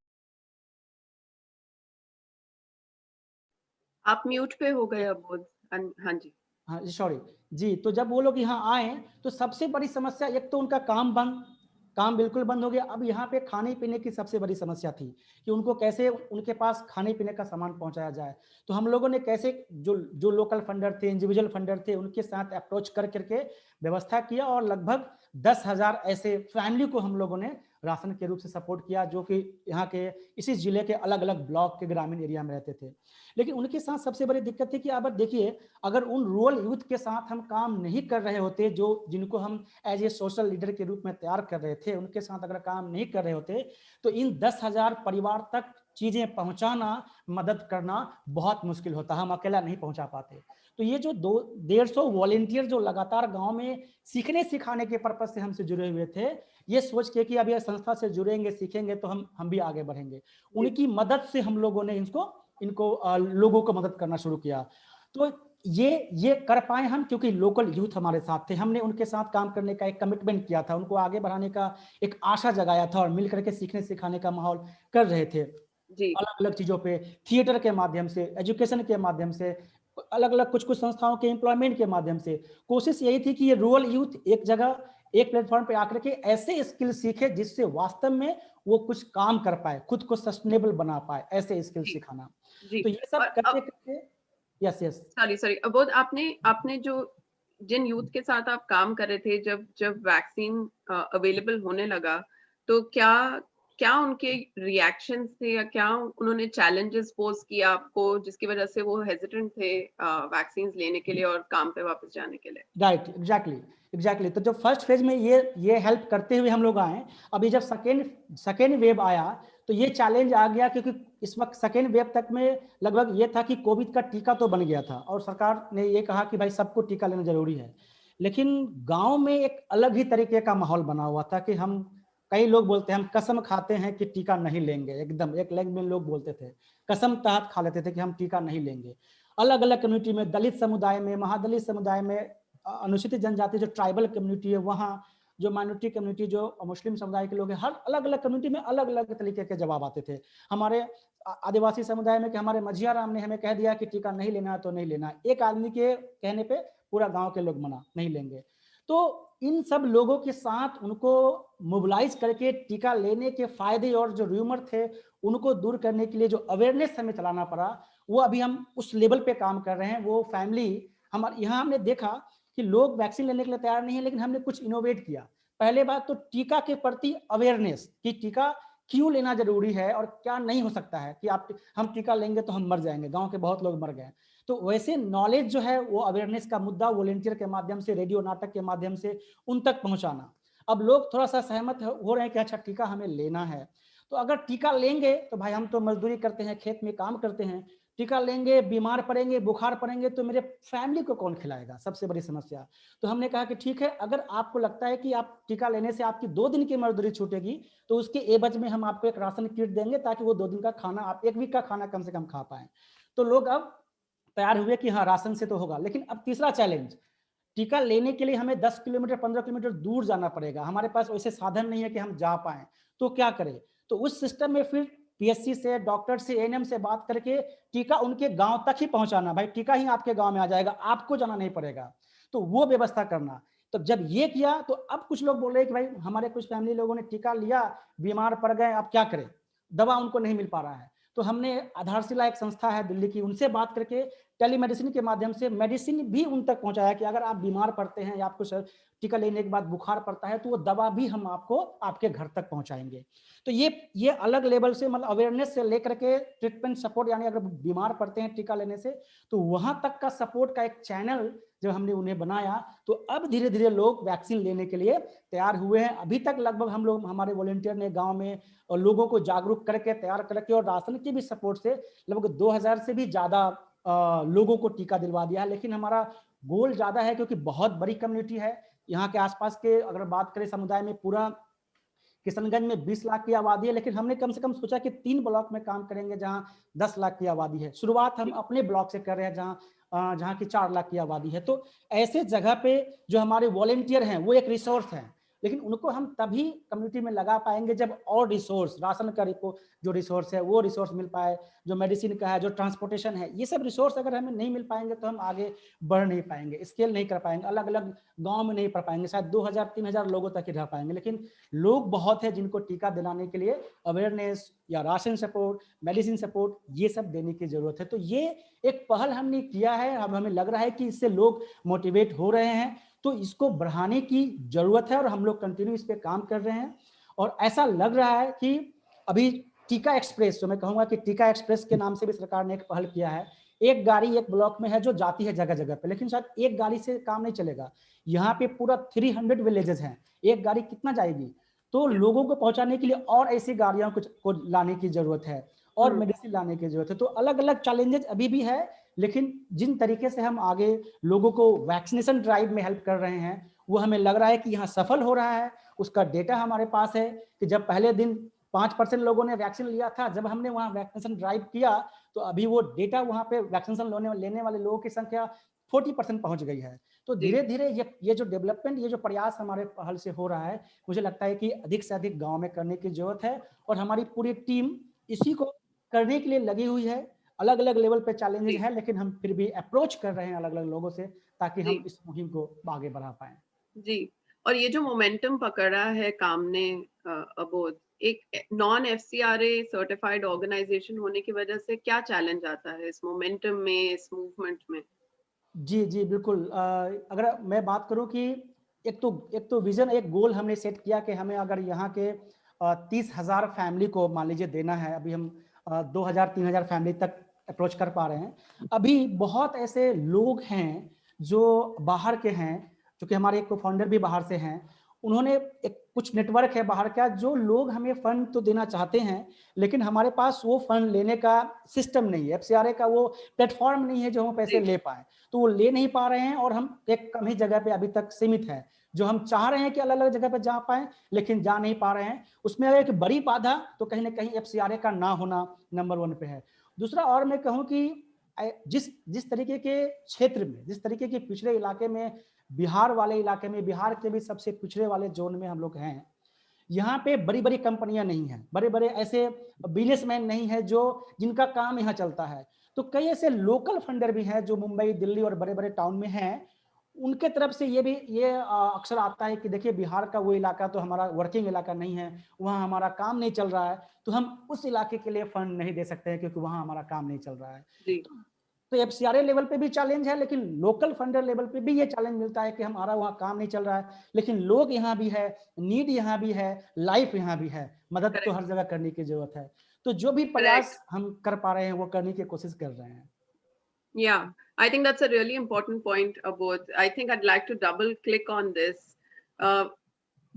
आप म्यूट पे हो गए अब। हाँ जी, हाँ सॉरी जी। तो जब वो लोग यहाँ आए तो सबसे बड़ी समस्या, एक तो उनका काम बिल्कुल बंद हो गया। अब यहाँ पे खाने पीने की सबसे बड़ी समस्या थी कि उनको कैसे उनके पास खाने पीने का सामान पहुंचाया जाए। तो हम लोगों ने कैसे जो लोकल फंडर थे, इंडिविजुअल फंडर थे, उनके साथ अप्रोच करके व्यवस्था किया और लगभग 10,000 ऐसे फैमिली को हम लोगों ने राशन के रूप से सपोर्ट किया, जो कि यहाँ के इसी जिले के अलग अलग ब्लॉक के ग्रामीण एरिया में रहते थे। लेकिन उनके साथ सबसे बड़ी दिक्कत थी कि अब देखिए, अगर उन रूरल यूथ के साथ हम काम नहीं कर रहे होते, जिनको हम एज ए सोशल लीडर के रूप में तैयार कर रहे थे, उनके साथ अगर काम नहीं कर रहे होते तो इन 10,000 परिवार तक चीजें पहुंचाना, मदद करना बहुत मुश्किल होता, हम अकेला नहीं पहुंचा पाते। तो ये जो 150 वॉलेंटियर जो लगातार गांव में सीखने सिखाने के पर्पज से हमसे जुड़े हुए थे, ये सोच के कि अब ये संस्था से जुड़ेंगे, सीखेंगे तो हम भी आगे बढ़ेंगे, उनकी मदद से हम लोगों ने इनको लोगों को मदद करना शुरू किया। तो ये कर पाए हम क्योंकि लोकल यूथ हमारे साथ थे, हमने उनके साथ काम करने का एक कमिटमेंट किया था, उनको आगे बढ़ाने का एक आशा जगाया था और मिल करके सीखने सिखाने का माहौल कर रहे थे अलग अलग चीजों पे, थिएटर के माध्यम से, एजुकेशन के माध्यम से, अलग अलग कुछ संस्थाओं के एम्प्लॉयमेंट के माध्यम से। कोशिश यही थी कि ये रूरल यूथ एक जगह एक प्लेटफॉर्म पे आकर के ऐसे स्किल सीखे जिससे वास्तव में वो कुछ काम कर पाए, खुद को सस्टेनेबल बना पाए, ऐसे स्किल सिखाना। तो ये सब करते करते यस सॉरी अबोध, आपने जो जिन यूथ के साथ आप काम कर रहे थे, जब वैक्सीन अवेलेबल होने लगा, तो क्या उनके रिएक्शन थे या क्या उन्होंने चैलेंजेस पोज किया आपको, जिसकी वजह से वो हेजिटेंट थे वैक्सीन लेने के लिए और काम पे वापस जाने के लिए? Right, exactly. तो जब फर्स्ट फेज में ये हेल्प करते हुए हम लोग आए, अभी जब सेकेंड वेव आया तो ये चैलेंज आ गया, क्योंकि इस वक्त सेकेंड वेव तक में लगभग ये था कि कोविड का टीका तो बन गया था और सरकार ने ये कहा कि भाई सबको टीका लेना जरूरी है, लेकिन गांव में एक अलग ही तरीके का माहौल बना हुआ था कि कई लोग बोलते हैं हम कसम खाते हैं कि टीका नहीं लेंगे, एकदम एक लैंग्वेज में लोग बोलते थे, कसम तहत खा लेते थे कि हम टीका नहीं लेंगे। अलग अलग कम्युनिटी में, दलित समुदाय में, महादलित समुदाय में, अनुसूचित जनजाति जो ट्राइबल कम्युनिटी है वहाँ, जो माइनॉरिटी कम्युनिटी, जो मुस्लिम समुदाय के लोग हैं, हर अलग अलग कम्युनिटी में अलग अलग तरीके के जवाब आते थे। हमारे आदिवासी समुदाय में कि हमारे मझिया राम ने हमें कह दिया कि टीका नहीं लेना है तो नहीं लेना, एक आदमी के कहने पे पूरा गांव के लोग मना नहीं लेंगे। तो इन सब लोगों के साथ उनको मोबिलाइज करके टीका लेने के फायदे और जो र्यूमर थे उनको दूर करने के लिए जो अवेयरनेस हमें चलाना पड़ा, वो अभी हम उस लेवल पे काम कर रहे हैं। वो फैमिली हमारे यहाँ हमने देखा कि लोग वैक्सीन लेने के लिए तैयार नहीं है, लेकिन हमने कुछ इनोवेट किया। पहले बात तो टीका के प्रति अवेयरनेस कि टीका क्यों लेना जरूरी है और क्या नहीं हो सकता है कि हम टीका लेंगे तो हम मर जाएंगे, गांव के बहुत लोग मर गए। तो वैसे नॉलेज जो है वो अवेयरनेस का मुद्दा वॉलेंटियर के माध्यम से, रेडियो नाटक के माध्यम से उन तक पहुंचाना। अब लोग थोड़ा सा सहमत हो रहे हैं कि अच्छा टीका हमें लेना है। तो अगर टीका लेंगे तो भाई हम तो मजदूरी करते हैं, खेत में काम करते हैं, टीका लेंगे, बीमार पड़ेंगे, बुखार पड़ेंगे तो मेरे फैमिली को कौन खिलाएगा, सबसे बड़ी समस्या। तो हमने कहा कि ठीक है, अगर आपको लगता है कि आप टीका लेने से आपकी 2 दिन की मजदूरी छूटेगी तो उसके एवज में हम आपको एक राशन किट देंगे ताकि वो 2 दिन का खाना, आप 1 वीक का खाना कम से कम खा पाए। तो लोग अब तैयार हुए कि हाँ राशन से तो होगा। लेकिन अब तीसरा चैलेंज, टीका लेने के लिए हमें 10 किलोमीटर 15 किलोमीटर दूर जाना पड़ेगा, हमारे पास वैसे साधन नहीं है कि हम जा पाए, तो क्या करें। तो उस सिस्टम में फिर पीएचसी से, डॉक्टर से, एएनएम से बात करके टीका उनके गांव तक ही पहुंचाना। भाई टीका ही आपके गांव में आ जाएगा, आपको जाना नहीं पड़ेगा, तो वो व्यवस्था करना। तो जब ये किया तो अब कुछ लोग बोल रहे हैं कि भाई हमारे कुछ फैमिली लोगों ने टीका लिया, बीमार पड़ गए, अब क्या करें, दवा उनको नहीं मिल पा रहा है। तो हमने आधारशिला एक संस्था है दिल्ली की, उनसे बात करके टेलीमेडिसिन के माध्यम से मेडिसिन भी उन तक पहुंचाया कि अगर आप बीमार पड़ते हैं या आपको टीका लेने के बाद बुखार पड़ता है तो वो दवा भी हम आपको आपके घर तक पहुंचाएंगे। तो ये अलग लेवल से, मतलब अवेयरनेस से लेकर के ट्रीटमेंट सपोर्ट, यानी अगर बीमार पड़ते हैं टीका लेने से तो वहां तक का सपोर्ट का एक चैनल जब हमने उन्हें बनाया तो अब धीरे धीरे लोग वैक्सीन लेने के लिए तैयार हुए हैं। अभी तक लगभग हम लोग, हमारे वॉलेंटियर ने गांव में और लोगों को जागरूक करके, तैयार करके और राशन की भी सपोर्ट से लगभग 2000 से भी ज्यादा लोगों को टीका दिलवा दिया है। लेकिन हमारा गोल ज्यादा है क्योंकि बहुत बड़ी कम्युनिटी है। यहाँ के आसपास के अगर बात करें समुदाय में, पूरा किशनगंज में 20 लाख की आबादी है, लेकिन हमने कम से कम सोचा कि 3 ब्लॉक में काम करेंगे जहां 10 लाख की आबादी है। शुरुआत हम अपने ब्लॉक से कर रहे हैं जहां की 4 लाख की आबादी है। तो ऐसे जगह पे जो हमारे वॉलेंटियर हैं वो एक रिसोर्स है, लेकिन उनको हम तभी कम्युनिटी में लगा पाएंगे जब और रिसोर्स, राशन का जो रिसोर्स है वो रिसोर्स मिल पाए, जो मेडिसिन का है, जो ट्रांसपोर्टेशन है, ये सब रिसोर्स अगर हमें नहीं मिल पाएंगे तो हम आगे बढ़ नहीं पाएंगे, स्केल नहीं कर पाएंगे, अलग अलग गांव में नहीं पढ़ पाएंगे, शायद 2000-3000 लोगों तक ही रह पाएंगे। लेकिन लोग बहुत है जिनको टीका दिलाने के लिए अवेयरनेस या राशन सपोर्ट, मेडिसिन सपोर्ट, ये सब देने की जरूरत है। तो ये एक पहल हमने किया है। अब हमें लग रहा है कि इससे लोग मोटिवेट हो रहे हैं, तो इसको बढ़ाने की जरूरत है और हम लोग कंटिन्यू इस पे काम कर रहे हैं। और ऐसा लग रहा है कि अभी टीका एक्सप्रेस, जो मैं कहूंगा कि टीका एक्सप्रेस के नाम से भी सरकार ने एक पहल किया है। एक गाड़ी एक ब्लॉक में है जो जाती है जगह जगह पे, लेकिन शायद एक गाड़ी से काम नहीं चलेगा। यहाँ पे पूरा 300 विलेजेस हैं, एक गाड़ी कितना जाएगी, तो लोगों को पहुंचाने के लिए और ऐसी गाड़ियों को लाने की जरूरत है और मेडिसिन लाने की जरूरत है। तो अलग अलग चैलेंजेस अभी भी है, लेकिन जिन तरीके से हम आगे लोगों को वैक्सीनेशन ड्राइव में हेल्प कर रहे हैं वो हमें लग रहा है कि यहाँ सफल हो रहा है। उसका डेटा हमारे पास है कि जब पहले दिन 5% लोगों ने वैक्सीन लिया था, जब हमने वहाँ वैक्सीनेशन ड्राइव किया तो अभी वो डेटा वहाँ पे वैक्सीनेशन लेने वाले लोगों की संख्या 40% पहुंच गई है। तो धीरे धीरे ये जो डेवलपमेंट, ये जो प्रयास हमारे पहल से हो रहा है, मुझे लगता है कि अधिक से अधिक गांव में करने की जरूरत है और हमारी पूरी टीम इसी को करने के लिए लगी हुई है। अलग अलग लेवल पे चैलेंजेस है, लेकिन हम फिर भी अप्रोच कर रहे हैं अलग अलग लोगों से ताकि हम इस मुहिम को आगे बढ़ा पाए। जी, और ये जो मोमेंटम पकड़ा है काम ने अबोध, एक नॉन एफसीआरए सर्टिफाइड ऑर्गेनाइजेशन होने की वजह से क्या चैलेंज आता है इस मोमेंटम में, इस मूवमेंट में? जी जी बिल्कुल। अगर मैं बात करूं कि एक तो विजन, एक गोल हमने सेट किया कि हमें अगर यहाँ के 30,000 फैमिली को मान लीजिए देना है, अभी हम 2000-3000 फैमिली तक अप्रोच कर पा रहे हैं। अभी बहुत ऐसे लोग हैं जो बाहर के हैं, क्योंकि हमारे एक फाउंडर भी बाहर से हैं, उन्होंने एक कुछ नेटवर्क है बाहर का, जो लोग हमें फंड तो देना चाहते हैं लेकिन हमारे पास वो फंड लेने का सिस्टम नहीं है, एफसीआरए का वो प्लेटफॉर्म नहीं है जो हम पैसे ले पाए, तो वो ले नहीं पा रहे हैं और हम एक कम ही जगह पे अभी तक सीमित है। जो हम चाह रहे हैं कि अलग अलग जगह पे जा पाए लेकिन जा नहीं पा रहे हैं। उसमें एक बड़ी बाधा तो कहीं ना कहीं एफसीआरए का ना होना नंबर 1 पे है। दूसरा, और मैं कहूँ कि जिस तरीके के क्षेत्र में, जिस तरीके के पिछड़े इलाके में, बिहार वाले इलाके में, बिहार के भी सबसे पिछड़े वाले जोन में हम लोग हैं, यहाँ पे बड़ी बड़ी कंपनियां नहीं हैं, बड़े बड़े ऐसे बिजनेसमैन नहीं है जो जिनका काम यहाँ चलता है। तो कई ऐसे लोकल फंडर भी हैं जो मुंबई, दिल्ली और बड़े बड़े टाउन में हैं। उनके तरफ से ये अक्सर आता है कि देखिए बिहार का वो इलाका तो हमारा वर्किंग इलाका नहीं है, वहाँ हमारा काम नहीं चल रहा है, तो हम उस इलाके के लिए फंड नहीं दे सकते हैं क्योंकि वहाँ हमारा काम नहीं चल रहा है। जी। तो FCRA लेवल पे भी चैलेंज है, लेकिन लोकल फंडर लेवल पे भी ये चैलेंज मिलता है कि हमारा वहाँ काम नहीं चल रहा है, लेकिन लोग यहाँ भी है, नीड यहाँ भी है, लाइफ यहाँ भी है, मदद तो हर जगह करने की जरूरत है। तो जो भी प्रयास हम कर पा रहे हैं वो करने की कोशिश कर रहे हैं। Yeah, I think that's a really important point, Abodh. I think I'd like to double click on this.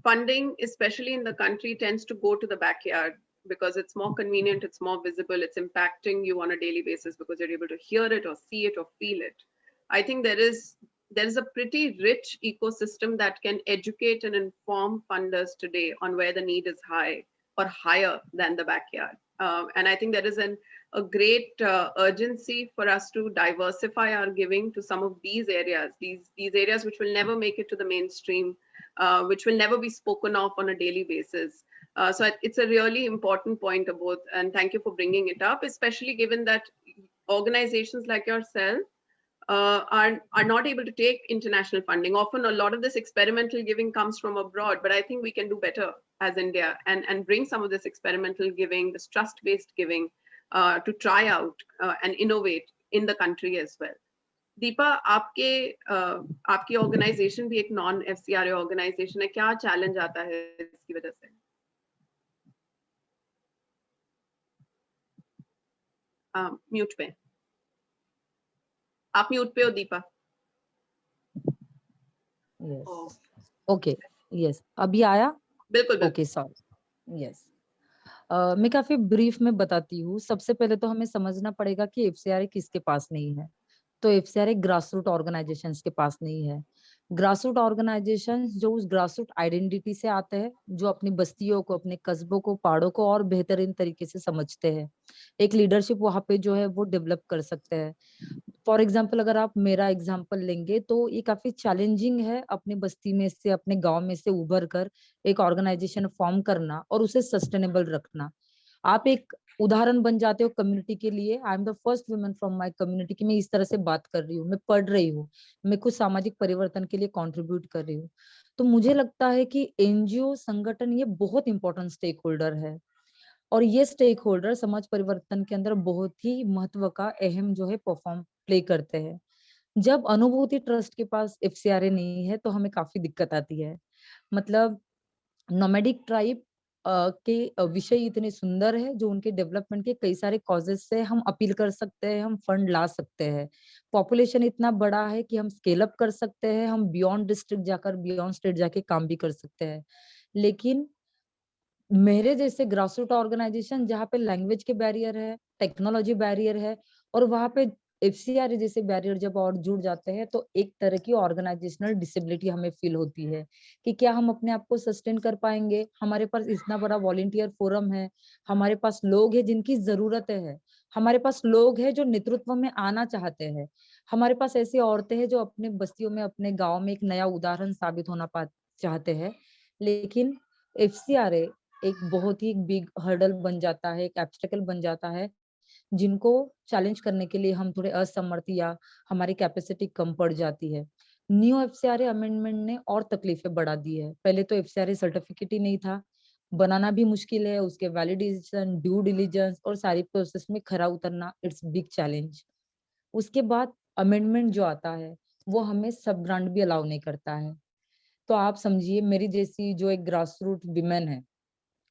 Funding, especially in the country, tends to go to the backyard because it's more convenient, it's more visible, it's impacting you on a daily basis because you're able to hear it or see it or feel it. I think there is a pretty rich ecosystem that can educate and inform funders today on where the need is high or higher than the backyard. And I think there is a great urgency for us to diversify our giving to some of these areas, these areas which will never make it to the mainstream, which will never be spoken of on a daily basis. So it's a really important point, Abodh, and thank you for bringing it up, especially given that organizations like yourself are not able to take international funding. Often a lot of this experimental giving comes from abroad, but I think we can do better as India and bring some of this experimental giving, this trust-based giving to try out and innovate in the country as well. Deepa, आपकी organisation भी एक non FCRA organisation है, क्या challenge आता है इसकी वजह से? म्यूट पे, आप म्यूट पे हो दीपा। यस, ओके, यस, अभी आया? बिल्कुल ओके, सॉरी, यस। मैं काफी ब्रीफ में बताती हूँ। सबसे पहले तो हमें समझना पड़ेगा कि FCRA किसके पास नहीं है। तो FCRA ग्रास रूट ऑर्गेनाइजेशंस के पास नहीं है। ग्रास रूट ऑर्गेनाइजेशन जो उस ग्रास रूट आइडेंटिटी से आते हैं, जो अपनी बस्तियों को, अपने कस्बों को, पहाड़ों को और बेहतरीन तरीके से समझते हैं, एक लीडरशिप वहां पे जो है वो डेवलप कर सकते हैं। फॉर एग्जाम्पल अगर आप मेरा एग्जाम्पल लेंगे तो ये काफी चैलेंजिंग है अपनी बस्ती में से, अपने गांव में से उभर कर एक ऑर्गेनाइजेशन फॉर्म करना और उसे सस्टेनेबल रखना। आप एक उदाहरण बन जाते हो कम्युनिटी के लिए। I am the first woman from my community की मैं इस तरह से बात कर रही हूँ, मैं पढ़ रही हूँ, मैं कुछ सामाजिक परिवर्तन के लिए कंट्रीब्यूट कर रही हूँ। तो मुझे लगता है कि NGO संगठन ये बहुत इंपॉर्टेंट स्टेक होल्डर है और ये स्टेक होल्डर समाज परिवर्तन के अंदर बहुत ही महत्व का अहम जो है परफॉर्म प्ले करते हैं। जब अनुभूति ट्रस्ट के पास FCRA नहीं है तो हमें काफी दिक्कत आती है। मतलब नोमैडिक ट्राइब के विषय इतने सुंदर है जो उनके डेवलपमेंट के कई सारे कॉजेस से हम अपील कर सकते हैं, हम फंड ला सकते हैं। पॉपुलेशन इतना बड़ा है कि हम स्केल अप कर सकते हैं, हम बियॉन्ड डिस्ट्रिक्ट जाकर, बियॉन्ड स्टेट जाके काम भी कर सकते हैं। लेकिन मेरे जैसे ग्रास रूट ऑर्गेनाइजेशन जहाँ पे लैंग्वेज के बैरियर है, टेक्नोलॉजी बैरियर है और वहाँ पे FCRA जैसे बैरियर जब और जुड़ जाते हैं तो एक तरह की ऑर्गेनाइजेशनल डिसेबिलिटी हमें फील होती है कि क्या हम अपने आप को सस्टेन कर पाएंगे। हमारे पास इतना बड़ा वॉलंटियर फोरम है, हमारे पास लोग हैं जिनकी जरूरत है, हमारे पास लोग हैं जो नेतृत्व में आना चाहते हैं, हमारे पास ऐसी औरतें हैं जो अपने बस्तियों में, अपने गाँव में एक नया उदाहरण साबित होना चाहते हैं। लेकिन FCRA एक बहुत ही बिग हर्डल बन जाता है, एक ऑब्स्टेकल बन जाता है जिनको चैलेंज करने के लिए हम थोड़े असमर्थ या हमारी कैपेसिटी कम पड़ जाती है। न्यू FCRA अमेंडमेंट ने और तकलीफें बढ़ा दी है। पहले तो FCRA सर्टिफिकेट ही नहीं था, बनाना भी मुश्किल है, उसके वैलिडेशन, ड्यू डिलिजेंस और सारी प्रोसेस में खरा उतरना, इट्स बिग चैलेंज। उसके बाद अमेंडमेंट जो आता है वो हमें सब ग्रांट भी अलाउ नहीं करता है। तो आप समझिए मेरी जैसी जो एक ग्रास रूट विमेन है,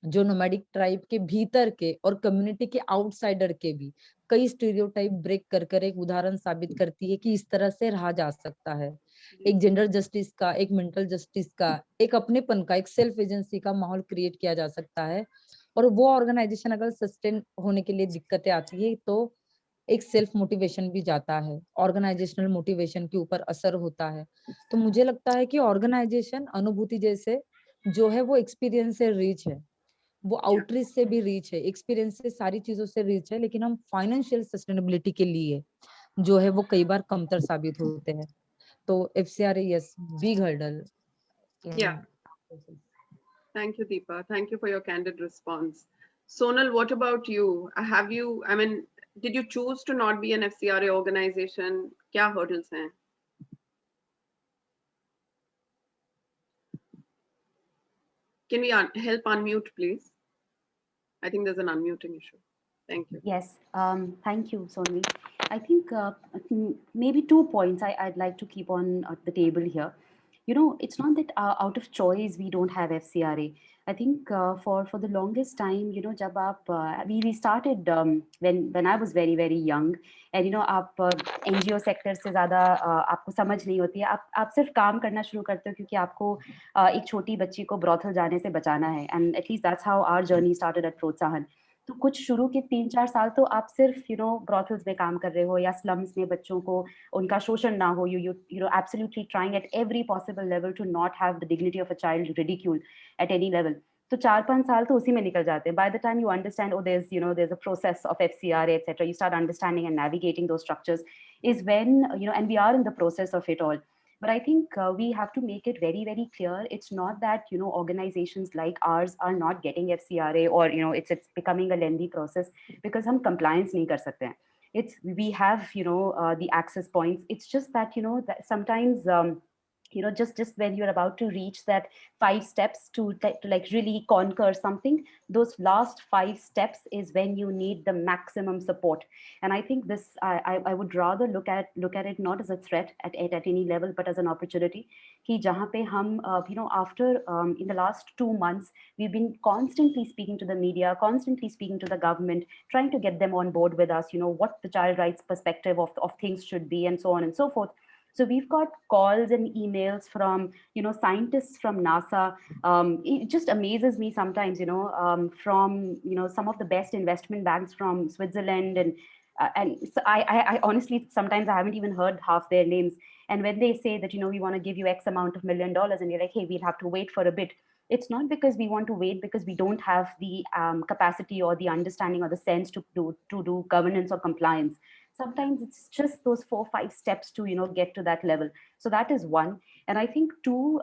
जो नोमैडिक ट्राइब के भीतर के और कम्युनिटी के आउटसाइडर के भी कई स्टीरियोटाइप ब्रेक कर कर एक उदाहरण साबित करती है कि इस तरह से रहा जा सकता है। एक जेंडर जस्टिस का, एक मेंटल जस्टिस का, एक अपनेपन का, एक सेल्फ एजेंसी का माहौल क्रिएट किया जा सकता है। और वो ऑर्गेनाइजेशन अगर सस्टेन होने के लिए दिक्कतें आती है तो एक सेल्फ मोटिवेशन भी जाता है, ऑर्गेनाइजेशनल मोटिवेशन के ऊपर असर होता है। तो मुझे लगता है कि ऑर्गेनाइजेशन अनुभूति जैसे जो है वो एक्सपीरियंस से रीच है, वो आउटरीच से भी रीच है, एक्सपीरियंस से, सारी चीजों से रीच है, लेकिन हम फाइनेंशियल सस्टेनेबिलिटी के लिए जो है वो कई बार कमतर साबित होते हैं। तो FCRA yes, big hurdle. Yeah. Thank you, Deepa. Thank you for your candid response. Sonal, what about you? I mean, did you choose to not be an FCRA organization? क्या hurdles हैं? Can we help unmute, please? I think there's an unmuting issue. Thank you. Yes, thank you, Sonvi. I think maybe 2 points I'd like to keep on the table here. You know, it's not that out of choice we don't have FCRA. I think for the longest time, you know, jab aap, we started when I was very young, and you know, आप NGO sector से ज़्यादा आपको समझ नहीं होती है. आप सिर्फ काम करना शुरू करते हो क्योंकि आपको एक छोटी बच्ची को brothel जाने से बचाना है. And at least that's how our journey started at Protsahan. तो कुछ शुरू के 3-4 साल तो आप सिर्फ यू नो ब्रॉथल्स में काम कर रहे हो या स्लम्स में बच्चों को उनका शोषण ना हो, you know absolutely trying at every possible level to not have the dignity of a child ridiculed at any level. तो 4-5 साल तो उसी में निकल जाते हैं. By the time you understand oh there's a process of FCRA etc, you start understanding and navigating those structures is when you know, and we are in the process of it all. But I think we have to make it very clear. It's not that, you know, organizations like ours are not getting FCRA or, you know, it's becoming a lengthy process because hum compliance nahi kar sakte hain. It's, we have, you know, the access points. It's just that, you know, that sometimes, you know, just when you're about to reach that 5 steps to like really conquer something, those last 5 steps is when you need the maximum support. And I think this, I would rather look at it not as a threat at any level, but as an opportunity. Ki jahan pe hum, you know, after in the last 2 months, we've been constantly speaking to the media, constantly speaking to the government, trying to get them on board with us, you know, what the child rights perspective of things should be, and so on and so forth. So we've got calls and emails from, you know, scientists from NASA. It just amazes me sometimes, you know, from, you know, some of the best investment banks from Switzerland, and so I honestly sometimes I haven't even heard half their names. And when they say that, you know, we want to give you X amount of $1 million, and you're like, hey, we'll have to wait for a bit. It's not because we want to wait because we don't have the capacity or the understanding or the sense to do governance or compliance. Sometimes it's just those 4-5 steps to, you know, get to that level. So that is one. And I think two,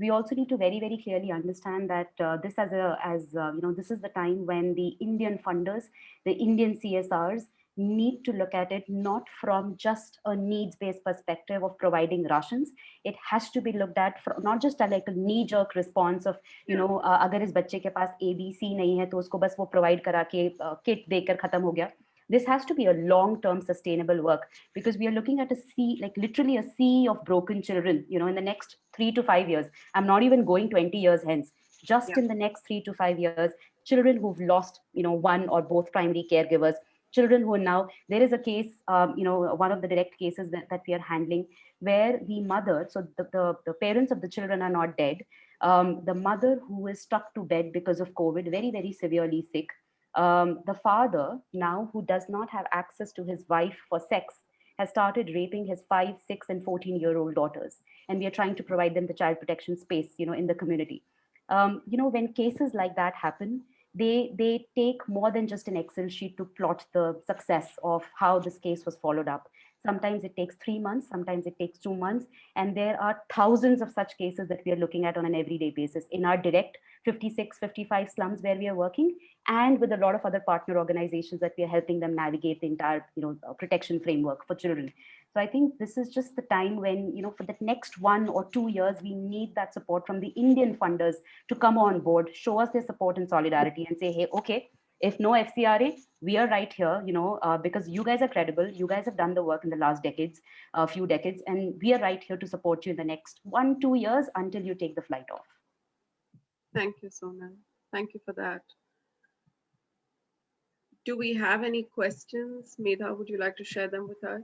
we also need to very clearly understand that this you know, this is the time when the Indian funders, the Indian CSRs need to look at it not from just a needs-based perspective of providing rations. It has to be looked at from not just a, like a knee-jerk response of, you know, agar is bacche ke paas ABC nahi hai to usko bas wo provide kara ke kit dekar khatam ho gaya. This has to be a long-term sustainable work, because we are looking at a sea, like literally a sea of broken children, you know, in the next 3 to 5 years. I'm not even going 20 years hence. Just in the next 3 to 5 years, children who've lost, you know, one or both primary caregivers, children who are now, there is a case, you know, one of the direct cases that we are handling, where the mother, so the parents of the children are not dead. The mother who is stuck to bed because of COVID, very severely sick. The father now, who does not have access to his wife for sex, has started raping his 5, 6, and 14-year-old daughters. And we are trying to provide them the child protection space, you know, in the community. You know, when cases like that happen, they take more than just an Excel sheet to plot the success of how this case was followed up. Sometimes it takes 3 months, sometimes it takes 2 months. And there are thousands of such cases that we are looking at on an everyday basis in our direct 56, 55 slums where we are working, and with a lot of other partner organizations that we are helping them navigate the entire, you know, protection framework for children. So I think this is just the time when, you know, for the next 1 or 2 years, we need that support from the Indian funders to come on board, show us their support and solidarity, and say, hey, okay, if no FCRA, we are right here, you know, because you guys are credible. You guys have done the work in the last decades, few decades, and we are right here to support you in the next 1-2 years until you take the flight off. Thank you, Sonal. Thank you for that. Do we have any questions? Medha, would you like to share them with us?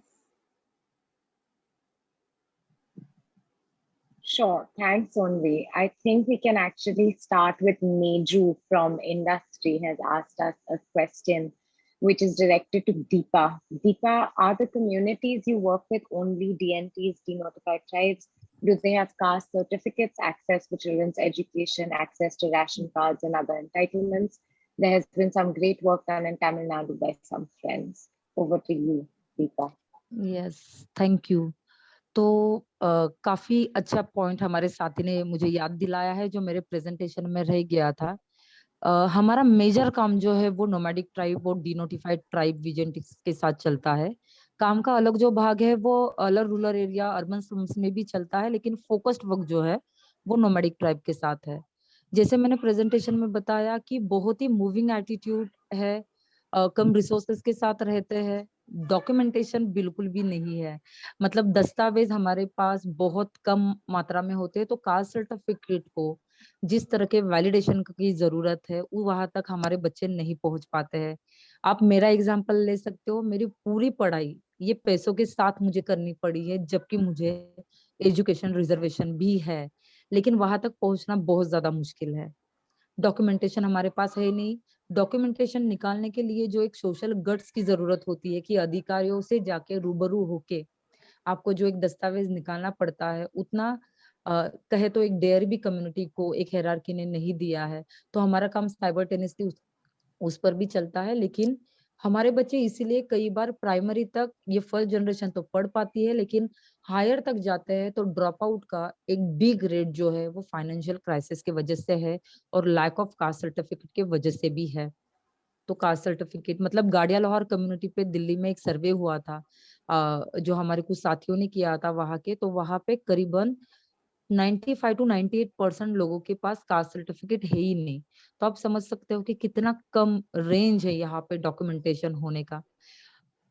Sure, thanks, Sonvi. I think we can actually start with Meju from industry has asked us a question which is directed to Deepa. Deepa, are the communities you work with only DNTs, denotified tribes? Do they have caste certificates, access to children's education, access to ration cards and other entitlements? There has been some great work done in Tamil Nadu by some friends. Over to you, Deepa. Yes, thank you. तो काफी अच्छा point हमारे साथी ने मुझे याद दिलाया है, जो मेरे प्रेजेंटेशन में रह गया था. हमारा मेजर काम जो है वो नोमैडिक ट्राइब और डिनोटिफाइड ट्राइब विजेंटिक्स के साथ चलता है. काम का अलग जो भाग है वो अलग रूरल एरिया, अर्बन स्लम्स में भी चलता है, लेकिन फोकस्ड वर्क जो है वो नोमैडिक ट्राइब के साथ है. जैसे मैंने प्रेजेंटेशन में बताया कि बहुत ही मूविंग एटीट्यूड है, कम रिसोर्सेज के साथ रहते हैं, डॉक्यूमेंटेशन बिल्कुल भी नहीं है, मतलब दस्तावेज हमारे पास बहुत कम मात्रा में होते हैं। तो कास्ट सर्टिफिकेट को जिस तरह के वैलिडेशन की जरूरत है वो वहां तक हमारे बच्चे नहीं पहुंच पाते हैं। आप मेरा एग्जांपल ले सकते हो, मेरी पूरी पढ़ाई ये पैसों के साथ मुझे करनी पड़ी है, जबकि मुझे एजुकेशन रिजर्वेशन भी है, लेकिन वहां तक पहुंचना बहुत ज्यादा मुश्किल है। डॉक्यूमेंटेशन हमारे पास है ही नहीं। डॉक्यूमेंटेशन निकालने के लिए जो एक सोशल गट्स की जरूरत होती है कि अधिकारियों से जाके रूबरू होके आपको जो एक दस्तावेज निकालना पड़ता है, उतना कहे तो एक डेयर भी कम्युनिटी को एक हायरार्की ने नहीं दिया है। तो हमारा काम साइमल्टेनियसली उस पर भी चलता है, लेकिन हमारे बच्चे इसीलिए कई बार प्राइमरी तक ये फर्स्ट जनरेशन तो पढ़ पाती है, लेकिन हायर तक जाते हैं तो ड्रॉप आउट का एक बिग रेट जो है वो फाइनेंशियल क्राइसिस की वजह से है और लैक ऑफ कास्ट सर्टिफिकेट की वजह से भी है। तो कास्ट सर्टिफिकेट मतलब गाड़िया लाहौर कम्युनिटी पे दिल्ली में एक सर्वे हुआ था, जो हमारे कुछ साथियों ने किया था वहां के, तो वहां पे करीबन 95 to 98% लोगों के पास कास्ट सर्टिफिकेट है ही नहीं। तो आप समझ सकते हो कि कितना कम रेंज है यहाँ पे डॉक्यूमेंटेशन होने का।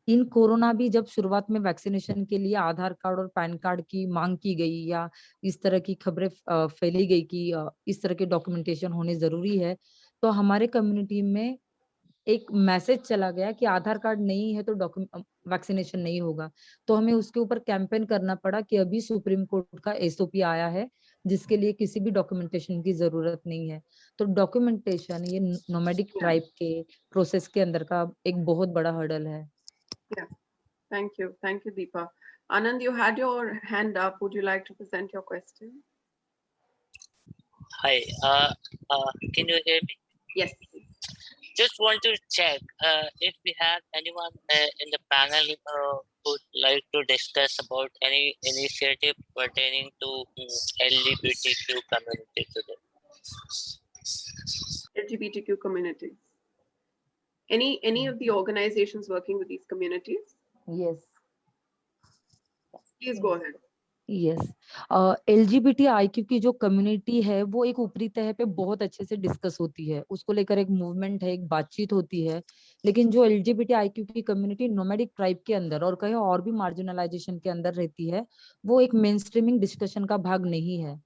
इन कोरोना भी जब शुरुआत में वैक्सीनेशन के लिए आधार कार्ड और पैन कार्ड की मांग की गई या इस तरह की खबरें फैली गई कि इस तरह के डॉक्यूमेंटेशन होने जरूरी है, तो हमारे कम्युनिटी में एक मैसेज चला गया कि आधार कार्ड नहीं है तो वैक्सीनेशन नहीं होगा। तो हमें उसके ऊपर कैंपेन करना पड़ा कि अभी सुप्रीम कोर्ट का एसओपी आया है जिसके लिए किसी भी डॉक्यूमेंटेशन की जरूरत नहीं है। तो डॉक्यूमेंटेशन ये नोमैडिक Yeah, ट्राइब के प्रोसेस के अंदर का एक बहुत बड़ा हर्डल है। yeah. Thank you. Thank you, Deepa. Anand, you had your hand up. Would you like to present your question? Hi, can you hear me? Yes. Just want to check if we have anyone in the panel who would like to discuss about any initiative pertaining to LGBTQ community today. LGBTQ communities. Any of the organizations working with these communities? Yes. Please go ahead. Yes, LGBTIQ की जो community है वो एक ऊपरी तह पे बहुत अच्छे से डिस्कस होती है, उसको लेकर एक मूवमेंट है, एक बातचीत होती है। लेकिन जो LGBTIQ की कम्युनिटी नोमैडिक ट्राइब के अंदर और कहीं और भी मार्जिनलाइजेशन के अंदर रहती है, वो एक मेन स्ट्रीमिंग डिस्कशन का भाग नहीं है।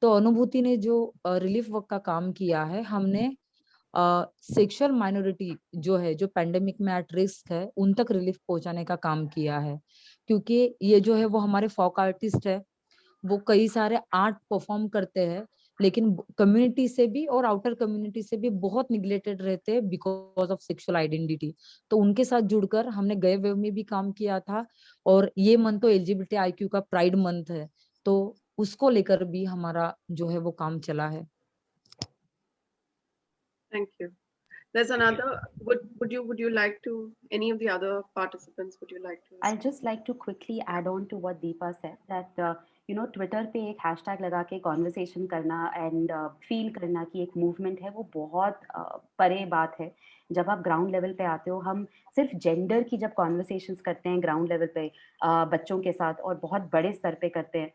तो अनुभूति ने जो रिलीफ वर्क का काम किया है, हमने सेक्सुअल माइनॉरिटी जो है, जो पेंडेमिक में एट रिस्क है, उन तक रिलीफ पहुंचाने का काम किया है। क्योंकि ये जो है वो हमारे फोक आर्टिस्ट है, वो कई सारे आर्ट परफॉर्म करते हैं, लेकिन कम्युनिटी से भी और आउटर कम्युनिटी से भी बहुत निग्लेक्टेड रहते हैं बिकॉज ऑफ सेक्सुअल आइडेंटिटी। तो उनके साथ जुड़कर हमने गए वेव में भी काम किया था, और ये मंथ तो LGBTIQ का प्राइड मंथ है, तो उसको लेकर भी हमारा जो है वो काम चला है। Thank you. There's another. Would you like to? Any of the other participants? Would you like to? I'll just like to quickly add on to what Deepa said that Twitter पे एक हैशटैग लगा के conversation करना and feel करना कि एक movement है, वो बहुत परे बात है। जब आप ग्राउंड लेवल पे आते हो, हम सिर्फ जेंडर की जब कॉन्वर्सेशंस करते हैं ग्राउंड लेवल पे बच्चों के साथ और बहुत बड़े स्तर पे करते हैं,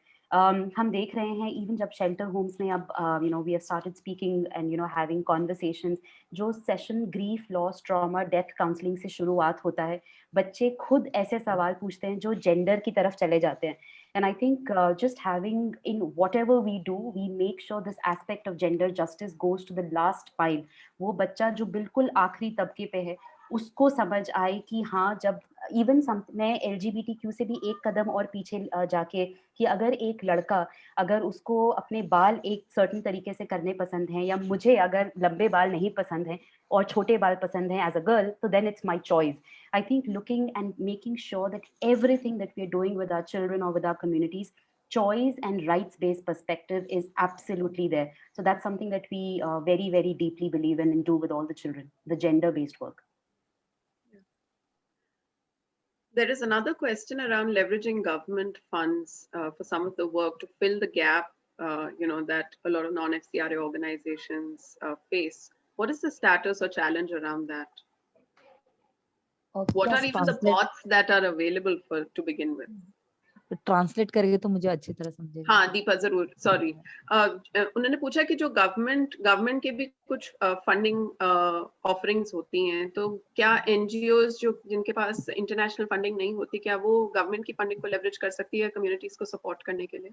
हम देख रहे हैं इवन जब शेल्टर होम्स में अब we have started speaking and having conversations, जो session grief loss trauma death counselling से शुरुआत होता है, बच्चे खुद ऐसे सवाल पूछते हैं जो जेंडर की तरफ चले जाते हैं। And I think just having in whatever we do, we make sure this aspect of gender justice goes to the last mile. वो बच्चा जो बिल्कुल आखिरी तबके पे है, उसको समझ आए कि हाँ, जब इवन मैं LGBTQ से भी एक कदम और पीछे जाके, कि अगर एक लड़का, अगर उसको अपने बाल एक सर्टेन तरीके से करने पसंद हैं, या मुझे अगर लंबे बाल नहीं पसंद हैं और छोटे बाल पसंद हैं एज अ गर्ल, तो then it's my choice. I think looking and making sure that everything that we're doing with our children or with our communities, choice and rights-based perspective is absolutely there. So that's something that we very, very deeply believe in and do with all the children, the gender-based work. There is another question around leveraging government funds for some of the work to fill the gap, that a lot of non-FCRA organizations face. What is the status or challenge around that? What are even the pots that are available to begin with? Translate करेंगे तो मुझे अच्छी तरह समझेगा। हाँ दीपा जरूर, sorry. उन्होंने पूछा कि जो गवर्नमेंट के भी कुछ फंडिंग ऑफरिंग्स होती हैं, तो क्या एनजीओज जो जिनके पास इंटरनेशनल फंडिंग नहीं होती, क्या वो गवर्नमेंट की फंडिंग को लेवरेज कर सकती है कम्युनिटीज को सपोर्ट करने के लिए?